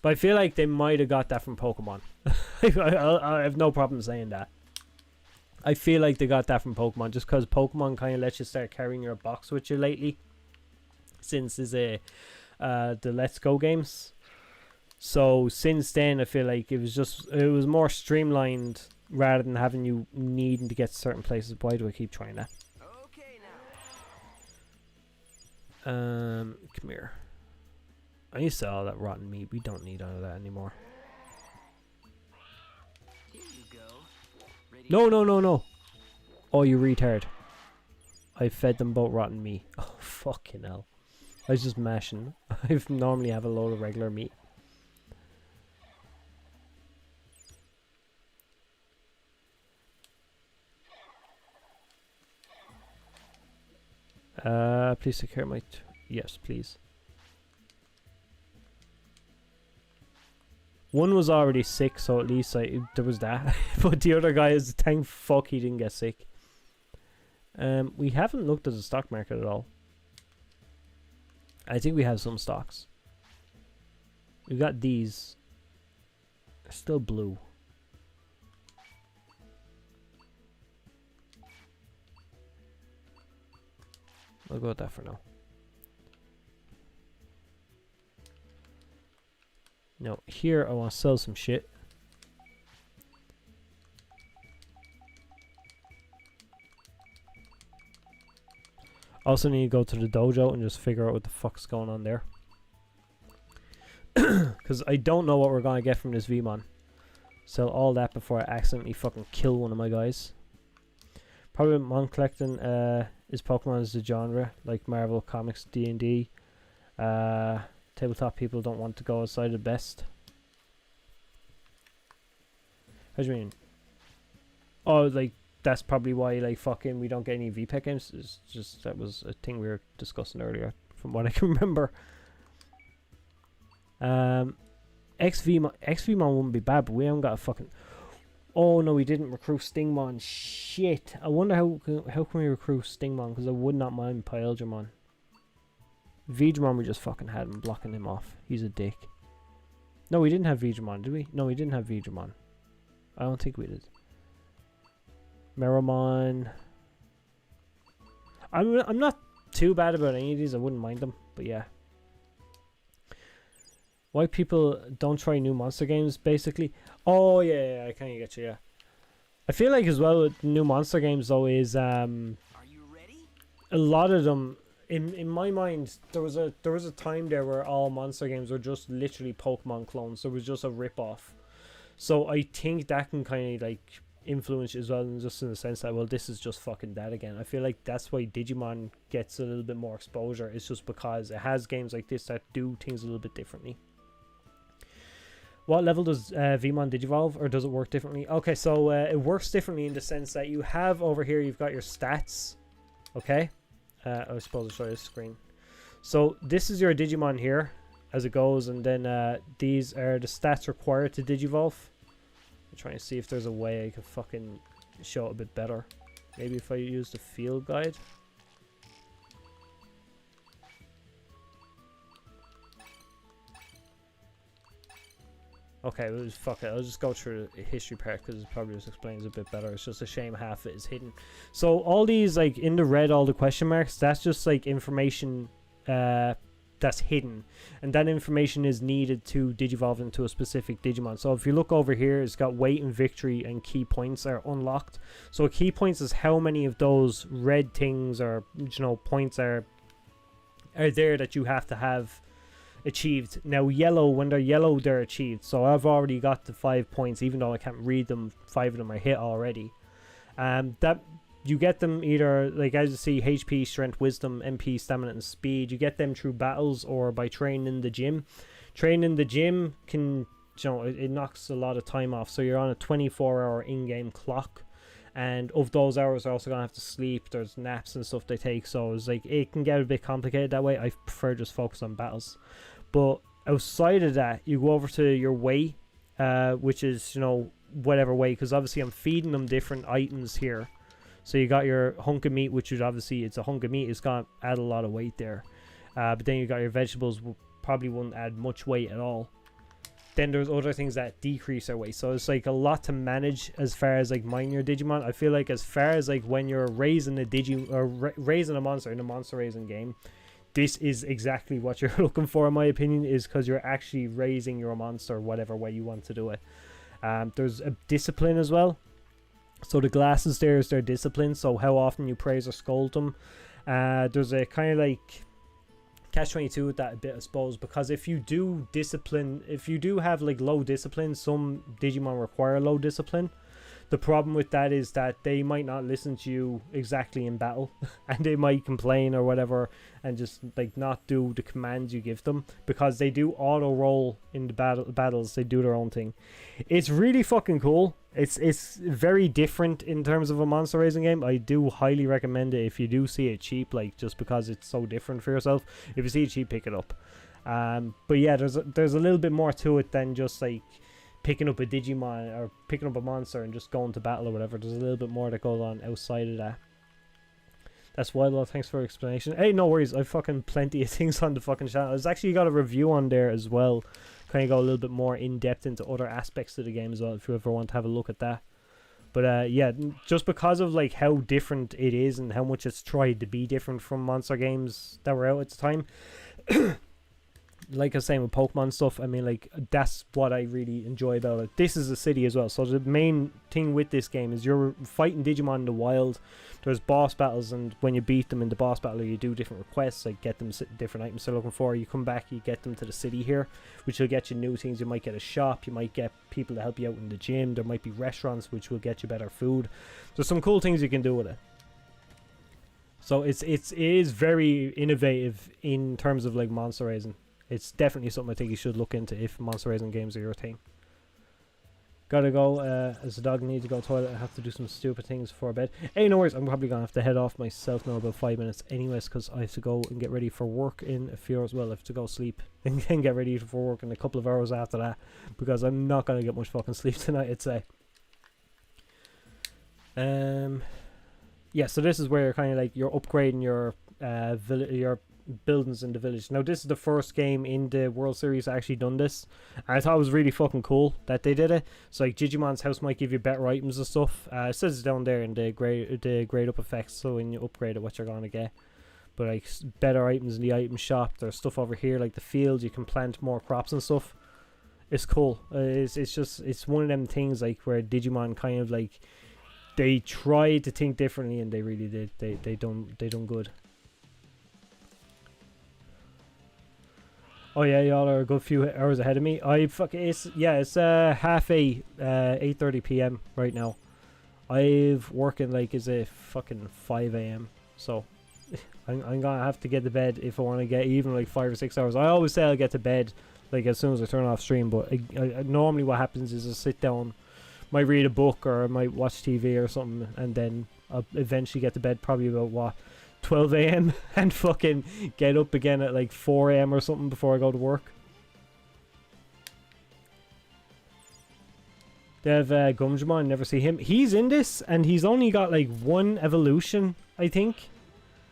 But I feel like they might have got that from Pokemon. I have no problem saying that. I feel like they got that from Pokemon, just because Pokemon kind of lets you start carrying your box with you lately, since is the Let's Go games. So since then, I feel like it was more streamlined rather than having you needing to get to certain places. Why do I keep trying that? Okay now. Come here. I used to sell all that rotten meat. We don't need all of that anymore. Here you go. Ready No, no, no, no. Oh, you retard. I fed them both rotten meat. Oh, fucking hell. I was just mashing. I normally have a load of regular meat. Please take care of my... yes, please. One was already sick, so at least there was that. But the other guy is, thank fuck he didn't get sick. We haven't looked at the stock market at all. I think we have some stocks. We got these. They're still blue. I'll go with that for now. No, here I want to sell some shit. Also need to go to the dojo and just figure out what the fuck's going on there. Because I don't know what we're going to get from this Vmon. Sell all that before I accidentally fucking kill one of my guys. Probably mon collecting is Pokemon as a genre, like Marvel Comics, D&D. Tabletop people don't want to go outside the best. How do you mean? Oh, like, that's probably why, like, fucking we don't get any VPEC games. It's just, that was a thing we were discussing earlier, from what I can remember. XVmon wouldn't be bad, but we haven't got a fucking... Oh, no, we didn't recruit Stingmon. Shit. I wonder how can we recruit Stingmon, because I would not mind Pyldramon. Veedramon, we just fucking had him, blocking him off. He's a dick. No, we didn't have Veedramon, did we? No, we didn't have Veedramon. I don't think we did. Meramon. I'm not too bad about any of these. I wouldn't mind them, but yeah. Why people don't try new monster games, basically. Oh, yeah, I kind of get you, yeah. I feel like as well with new monster games, though, is Are you ready? a lot of them... In my mind, there was a time there where all monster games were just literally Pokemon clones. There was just a rip-off. So I think that can kind of like influence as well, just in the sense that, well, this is just fucking that again. I feel like that's why Digimon gets a little bit more exposure. It's just because it has games like this that do things a little bit differently. What level does Vmon Digivolve, or does it work differently? Okay, so it works differently in the sense that you have over here, you've got your stats. Okay. I was supposed to show you the screen. So this is your Digimon here as it goes, and then these are the stats required to Digivolve. I'm trying to see if there's a way I could fucking show it a bit better. Maybe if I use the field guide. Okay, well, fuck it. I'll just go through the history part because it probably just explains a bit better. It's just a shame half it is hidden. So all these, like, in the red, all the question marks, that's just, like, information that's hidden. And that information is needed to digivolve into a specific Digimon. So if you look over here, it's got weight and victory and key points are unlocked. So key points is how many of those red things or, you know, points are there that you have to have achieved. Now yellow, when they're yellow, they're achieved. So I've already got the 5 points, even though I can't read them. 5 of them are hit already. That you get them either, like, as you see, HP, strength, wisdom, MP, stamina, and speed. You get them through battles or by training in the gym. Training in the gym can, you know, it knocks a lot of time off. So you're on a 24-hour in-game clock, and of those hours, are also gonna have to sleep. There's naps and stuff they take. So it's like, it can get a bit complicated that way. I prefer just focus on battles. But outside of that, you go over to your weight, which is, you know, whatever weight, because obviously I'm feeding them different items here. So you got your hunk of meat, which is obviously, it's a hunk of meat, it's going to add a lot of weight there. But then you got your vegetables, probably wouldn't add much weight at all. then there's other things that decrease their weight. So it's like a lot to manage as far as like mining your Digimon. I feel like as far as like when you're raising a raising a monster in a monster raising game, this is exactly what you're looking for, in my opinion, is because you're actually raising your monster whatever way you want to do it. There's a discipline as well. So the glasses there is their discipline, so how often you praise or scold them. There's a kind of like catch-22 with that a bit, I suppose, because if you do have like low discipline, some Digimon require low discipline. The problem with that is that they might not listen to you exactly in battle, and they might complain or whatever, and just like not do the commands you give them, because they do auto roll in the battles. They do their own thing. It's really fucking cool. It's very different in terms of a monster raising game. I do highly recommend it if you do see it cheap, like just because it's so different for yourself. If you see it cheap, pick it up. But yeah, there's a little bit more to it than just like picking up a Digimon or picking up a monster and just going to battle or whatever. There's a little bit more that goes on outside of that. That's wild. Well, thanks for your explanation. Hey, no worries. I've fucking plenty of things on the fucking channel. I've actually got a review on there as well. Kind of go a little bit more in depth into other aspects of the game as well, if you ever want to have a look at that. But yeah, just because of like how different it is and how much it's tried to be different from monster games that were out at the time. Like I was saying with Pokemon stuff, I mean, like, that's what I really enjoy about it. This is a city as well, so the main thing with this game is you're fighting Digimon in the wild. There's boss battles, and when you beat them in the boss battle, you do different requests, like get them different items they're looking for. You come back, you get them to the city here, which will get you new things. You might get a shop, you might get people to help you out in the gym, there might be restaurants which will get you better food. There's some cool things you can do with it. So it is very innovative in terms of like monster raising. It's definitely something I think you should look into if monster raising games are your thing. Gotta go, as the dog needs to go to the toilet. I have to do some stupid things before bed. Hey, no worries, I'm probably gonna have to head off myself now about 5 minutes anyways, because I have to go and get ready for work in a few hours. Well, I have to go sleep and then get ready for work in a couple of hours after that, because I'm not gonna get much fucking sleep tonight, I'd say. Yeah, so this is where you're kind of like, you're upgrading your your buildings in the village. Now this is the first game in the World Series actually done this, and I thought it was really fucking cool that they did it. So like Digimon's house might give you better items and stuff. It says it down there in the grade up effects, so when you upgrade it what you're gonna get. But like better items in the item shop. There's stuff over here like the fields, you can plant more crops and stuff. It's cool. It's one of them things like where Digimon kind of like, they tried to think differently and they really did. They done good. Oh yeah, y'all are a good few hours ahead of me. It's half 8:30 p.m. right now. I've working like is a fucking 5 a.m. So I'm gonna have to get to bed if I want to get even like 5 or 6 hours. I always say I'll get to bed like as soon as I turn off stream, but I normally what happens is I sit down, might read a book or I might watch TV or something, and then I'll eventually get to bed probably about 12 a.m. and fucking get up again at like 4 a.m. or something before I go to work. They have Gumdramon, never see him. He's in this and he's only got like one evolution, I think.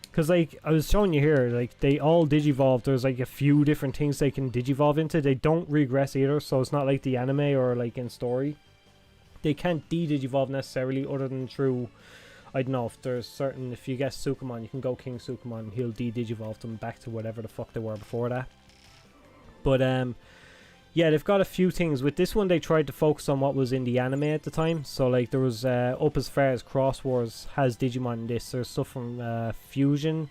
Because like I was showing you here, like they all digivolve. There's like a few different things they can digivolve into. They don't regress either, so it's not like the anime or like in story. They can't de-digivolve necessarily other than through, I don't know, if there's certain, if you get Sukamon, you can go King Sukamon and he'll de-digivolve them back to whatever the fuck they were before that. But yeah, they've got a few things. With this one they tried to focus on what was in the anime at the time. So like there was up as far as Cross Wars has Digimon in this. There's stuff from Fusion.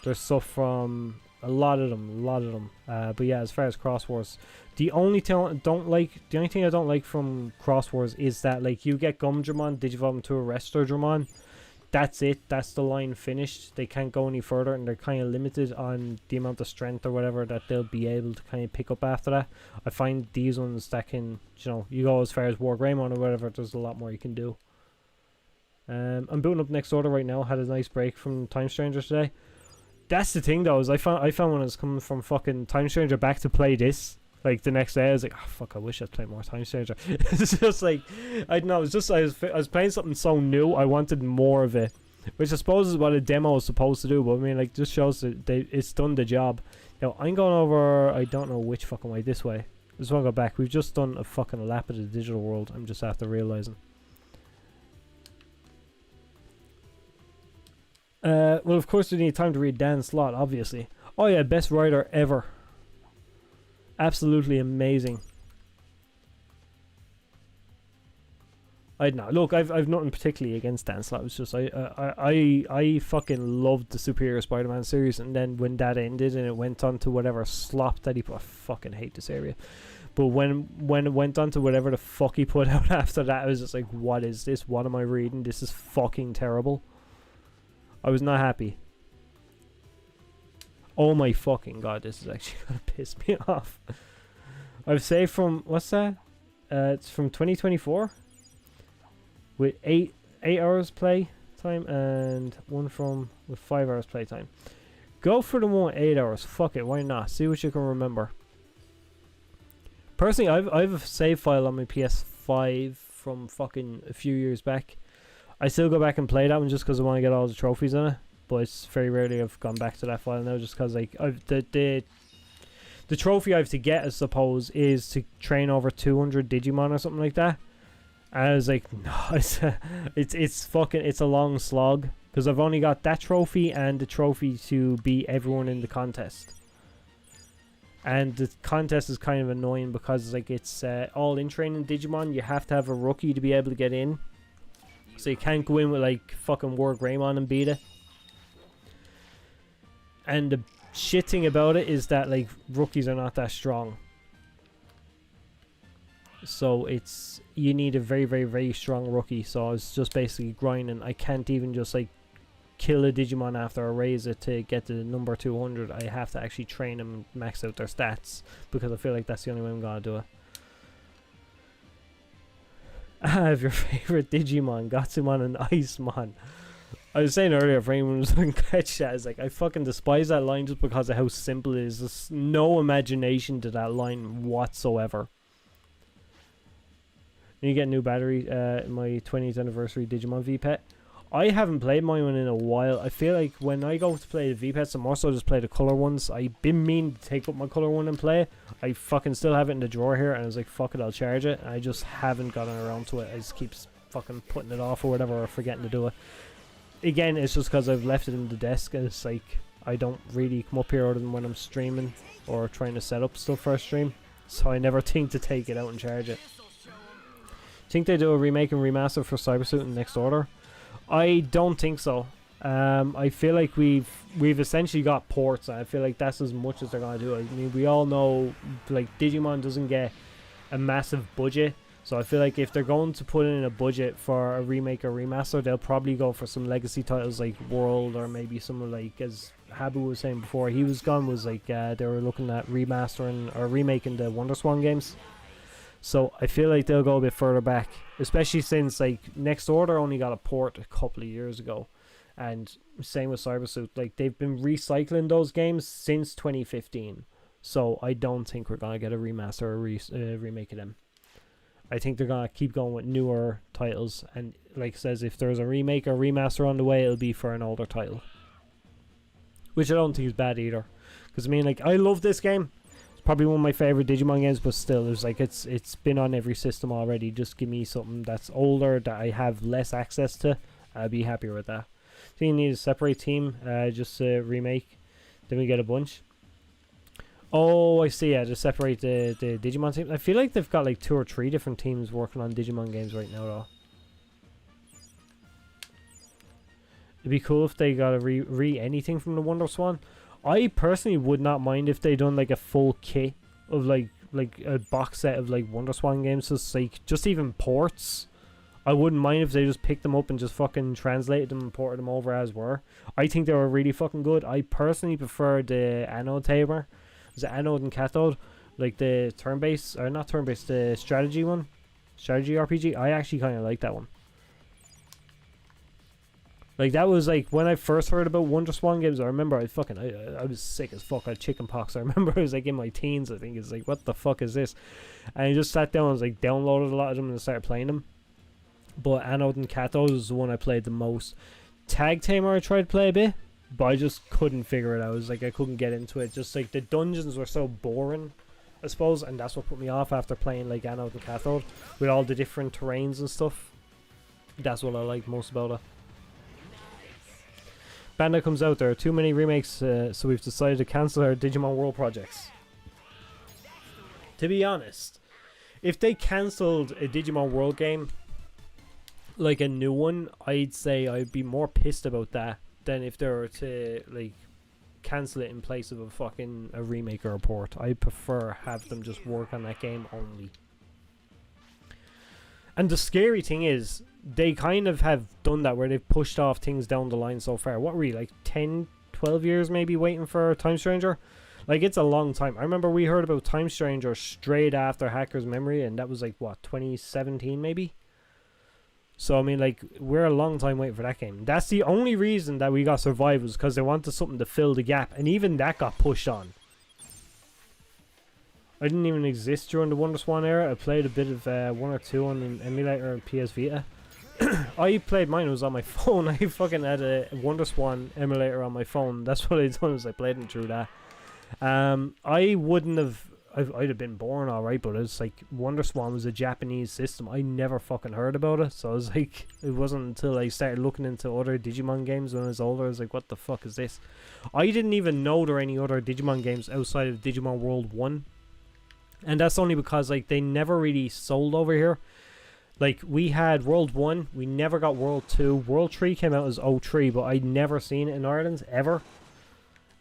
There's stuff from a lot of them. But yeah, as far as Cross Wars, the only thing I don't like from Cross Wars is that like you get Gumdramon, digivolve them to a Restordramon. That's it. That's the line finished. They can't go any further, and they're kind of limited on the amount of strength or whatever that they'll be able to kind of pick up after that. I find these ones that can, you know, you go as far as War Greymon or whatever, there's a lot more you can do. I'm booting up Next Order right now. Had a nice break from Time Stranger today. That's the thing though, is I found when I was coming from fucking Time Stranger back to play this, like the next day I was like, oh fuck, I wish I'd played more Time Stranger. It's just like, I don't know, it's just I was playing something so new, I wanted more of it, which I suppose is what a demo is supposed to do. But I mean, like, just shows that it's done the job. Now I'm going over, I don't know which fucking way, this way. just want to go back. We've just done a fucking lap of the digital world. I'm just after realizing. Well, of course, we need time to read Dan's slot, obviously. Oh yeah, best writer ever. Absolutely amazing. I don't know. Look, I've nothing particularly against Dan Slott. It's just I fucking loved the Superior Spider-Man series, and then when that ended and it went on to whatever slop that he put, I fucking hate this area. But when it went on to whatever the fuck he put out after that, I was just like, what is this? What am I reading? This is fucking terrible. I was not happy. Oh my fucking god, this is actually gonna piss me off. I've saved from, what's that? It's from 2024. With 8 hours play time and one from with 5 hours play time. Go for the one with 8 hours. Fuck it, why not? See what you can remember. Personally, I've a save file on my PS5 from fucking a few years back. I still go back and play that one just because I want to get all the trophies in it. But it's very rarely I've gone back to that file now, just because like the trophy I have to get, I suppose, is to train over 200 Digimon or something like that. And I was like, no, it's fucking, it's a long slog, because I've only got that trophy and the trophy to beat everyone in the contest. And the contest is kind of annoying because like it's all in training Digimon. You have to have a rookie to be able to get in, so you can't go in with like fucking War Greymon and beat it. And the shit thing about it is that like rookies are not that strong. So it's, you need a very, very, very strong rookie. So I was just basically grinding. I can't even just like kill a Digimon after I raise it to get to number 200. I have to actually train them, max out their stats, because I feel like that's the only way I'm gonna do it. I have your favorite Digimon, Gatsumon and Icemon. I was saying earlier, for anyone who's looking catch that, is like, I fucking despise that line just because of how simple it is. There's no imagination to that line whatsoever. You get a new battery, my 20th anniversary Digimon V-Pet. I haven't played my one in a while. I feel like when I go to play the V-Pets, I'm also just play the colour ones. I've been meaning to take up my colour one and play it. I fucking still have it in the drawer here, and I was like, fuck it, I'll charge it. And I just haven't gotten around to it. I just keep fucking putting it off or whatever, or forgetting to do it. Again, it's just because I've left it in the desk, and it's like, I don't really come up here other than when I'm streaming or trying to set up stuff for a stream. So I never think to take it out and charge it. Think they do a remake and remaster for Cybersuit in Next Order? I don't think so. I feel like we've essentially got ports. I feel like that's as much as they're gonna do. I mean, we all know like Digimon doesn't get a massive budget, so I feel like if they're going to put in a budget for a remake or remaster, they'll probably go for some legacy titles like World, or maybe some like, as Habu was saying before he was gone, was like they were looking at remastering or remaking the WonderSwan games. So I feel like they'll go a bit further back, especially since like Next Order only got a port a couple of years ago, and same with Cybersuit. Like they've been recycling those games since 2015, so I don't think we're gonna get a remaster or remake of them. I think they're gonna keep going with newer titles, and like it says, if there's a remake or remaster on the way, it'll be for an older title, which I don't think is bad either. Because I mean, like, I love this game. Probably one of my favorite Digimon games, but still, it's like it's been on every system already. Just give me something that's older that I have less access to. I'd be happier with that. I think you need a separate team, just remake. Then we get a bunch. Oh, I see. Yeah, just separate the Digimon team. I feel like they've got like 2 or 3 different teams working on Digimon games right now, though. It'd be cool if they got a re anything from the WonderSwan. I personally would not mind if they done like a full kit of like a box set of like WonderSwan games, just like just even ports. I wouldn't mind if they just picked them up and just fucking translated them and ported them over as were. I think they were really fucking good. I personally prefer the Anode Tamer. Is it Anode and Cathode? Like the turn-based, or not turn-based, the strategy one. Strategy RPG. I actually kind of like that one. Like, that was, like, when I first heard about WonderSwan games, I remember I was sick as fuck. I had chicken pox. I remember I was, like, in my teens, I think. It's like, what the fuck is this? And I just sat down and, was, like, downloaded a lot of them and started playing them. But Anode and Cathode was the one I played the most. Tag Tamer I tried to play a bit, but I just couldn't figure it out. It was like, I couldn't get into it. Just, like, the dungeons were so boring. I suppose, and that's what put me off after playing like Anode and Cathode with all the different terrains and stuff. That's what I like most about it. Bandai comes out, there are too many remakes, so we've decided to cancel our Digimon World projects. To be honest, if they cancelled a Digimon World game, like a new one, I'd say I'd be more pissed about that than if they were to like cancel it in place of a remake or a port. I prefer have them just work on that game only. And the scary thing is, they kind of have done that where they've pushed off things down the line so far. What were we, like 10, 12 years maybe waiting for Time Stranger? Like, it's a long time. I remember we heard about Time Stranger straight after Hacker's Memory, and that was like, what, 2017 maybe? So, I mean, like, we're a long time waiting for that game. That's the only reason that we got Survive, was because they wanted something to fill the gap, and even that got pushed on. I didn't even exist during the WonderSwan era. I played a bit of 1 or 2 on an emulator on PS Vita. I played mine, it was on my phone. I fucking had a WonderSwan emulator on my phone. That's what I done, is I played it through that. I wouldn't have... I'd have been born alright, but it's like WonderSwan was a Japanese system. I never fucking heard about it, so I was like, it wasn't until I started looking into other Digimon games when I was older, I was like, what the fuck is this? I didn't even know there were any other Digimon games outside of Digimon World 1, and that's only because like they never really sold over here. Like, we had World 1, we never got World 2. World 3 came out as 03, but I'd never seen it in Ireland, ever.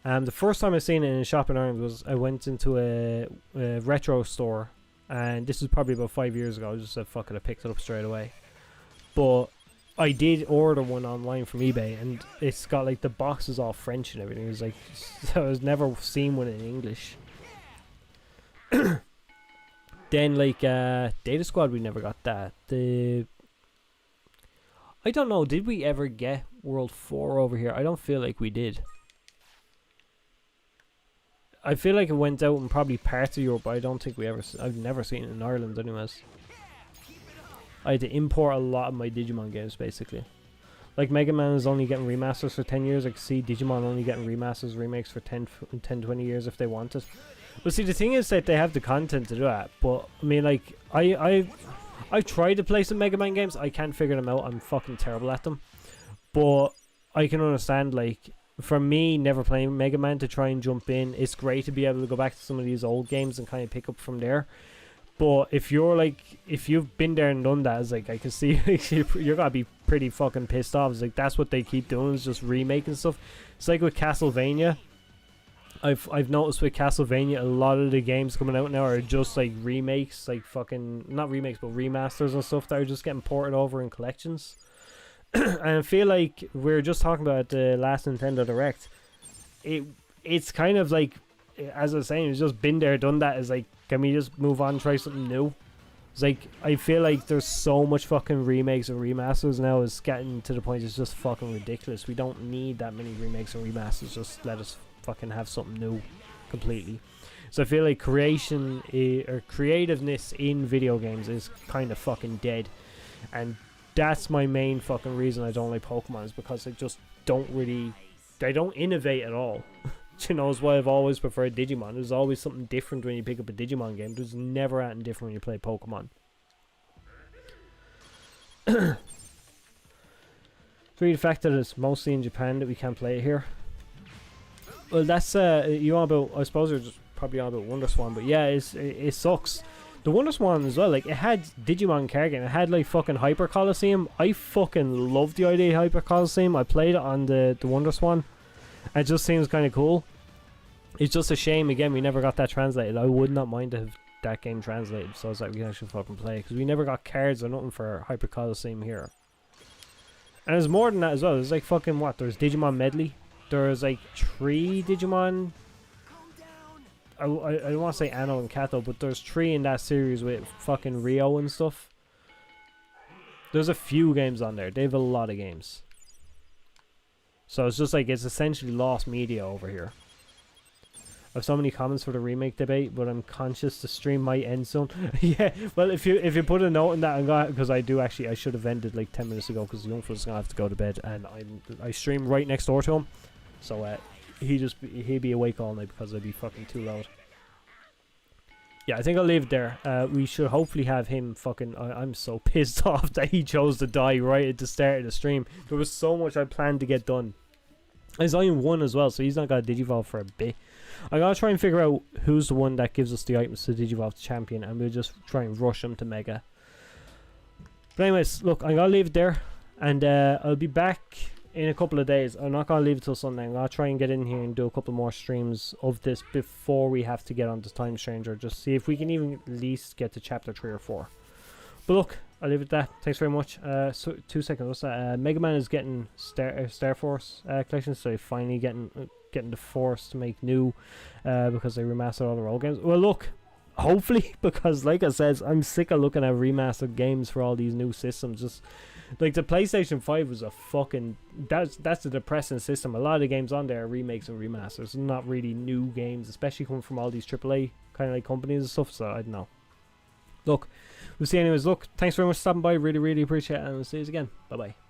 The first time I seen it in a shop in Ireland was I went into a retro store, and this was probably about 5 years ago. I just said, fuck it, I picked it up straight away. But I did order one online from eBay, and it's got like the box is all French and everything. It was like, I was never seen one in English. Then like Data Squad, we never got that. I don't know, did we ever get World 4 over here? I don't feel like we did. I feel like it went out in probably parts of Europe, but I don't think we ever... I've never seen it in Ireland anyways. I had to import a lot of my Digimon games, basically. Like, Mega Man is only getting remasters for 10 years. I could see Digimon only getting remasters, remakes for 10, 20 years if they wanted. But see, the thing is that they have the content to do that. But, I mean, like, I've tried to play some Mega Man games. I can't figure them out. I'm fucking terrible at them. But I can understand, like... For me, never playing Mega Man, to try and jump in, it's great to be able to go back to some of these old games and kind of pick up from there. But if you're like, if you've been there and done that, it's like, I can see you're gonna be pretty fucking pissed off. It's like, that's what they keep doing, is just remaking stuff. It's like with Castlevania. I've noticed with Castlevania, a lot of the games coming out now are just like remakes, like fucking, not remakes, but remasters and stuff that are just getting ported over in collections. And I feel like we were just talking about the last Nintendo Direct. It's kind of like, as I was saying, it's just been there, done that. It's like, can we just move on and try something new? It's like, I feel like there's so much fucking remakes and remasters now. It's getting to the point it's just fucking ridiculous. We don't need that many remakes and remasters. Just let us fucking have something new completely. So I feel like creation or creativeness in video games is kind of fucking dead. And that's my main fucking reason I don't like Pokemon, is because they just don't really... They don't innovate at all. You know, is why I've always preferred Digimon. There's always something different when you pick up a Digimon game. There's never anything different when you play Pokemon. So the fact that it's mostly in Japan that we can't play it here. Well, that's you on about... I suppose you're just probably on about WonderSwan, but yeah, it sucks. The WonderSwan as well, like, it had Digimon card game. It had like fucking Hyper Coliseum. I fucking love the idea of Hyper Coliseum. I played it on the WonderSwan. It just seems kind of cool. It's just a shame, again, we never got that translated. I would not mind to have that game translated, so it's like we can actually fucking play, because we never got cards or nothing for Hyper Coliseum here. And there's more than that as well. There's like fucking what? There's Digimon Medley. There's like 3 Digimon. I don't want to say Anno and Kato, but there's 3 in that series with fucking Rio and stuff. There's a few games on there. They have a lot of games. So it's just like, it's essentially lost media over here. I have so many comments for the remake debate, but I'm conscious the stream might end soon. Yeah, well, if you put a note in that, I'm gonna, because I do actually, I should have ended like 10 minutes ago, because the young fella's gonna have to go to bed, and I stream right next door to him, so he'd be awake all night because I'd be fucking too loud. yeah, I think I'll leave it there. We should hopefully have him fucking... I'm so pissed off that he chose to die right at the start of the stream. There was so much I planned to get done. He's only one as well, so he's not got a Digivolve for a bit. I gotta try and figure out who's the one that gives us the items to Digivolve to Champion, and we'll just try and rush him to Mega. But anyways, look, I'm gonna leave it there, and I'll be back in a couple of days. I'm not gonna leave it till Sunday. I'm gonna try and get in here and do a couple more streams of this before we have to get on to Time Stranger. Just see if we can even at least get to chapter 3 or 4. But look, I'll leave it at that. Thanks very much. So 2 seconds. What's that? Mega Man is getting Star Force collection, so finally getting the Force to make new because they remastered all their old games. Well, look, hopefully, because like I said, I'm sick of looking at remastered games for all these new systems. Just like the PlayStation 5 was a fucking that's a depressing system. A lot of the games on there are remakes and remasters, not really new games, especially coming from all these AAA kind of like companies and stuff. So I don't know. Look, we'll see. Anyways, look, thanks very much for stopping by. Really appreciate it, and we'll see you again. Bye bye.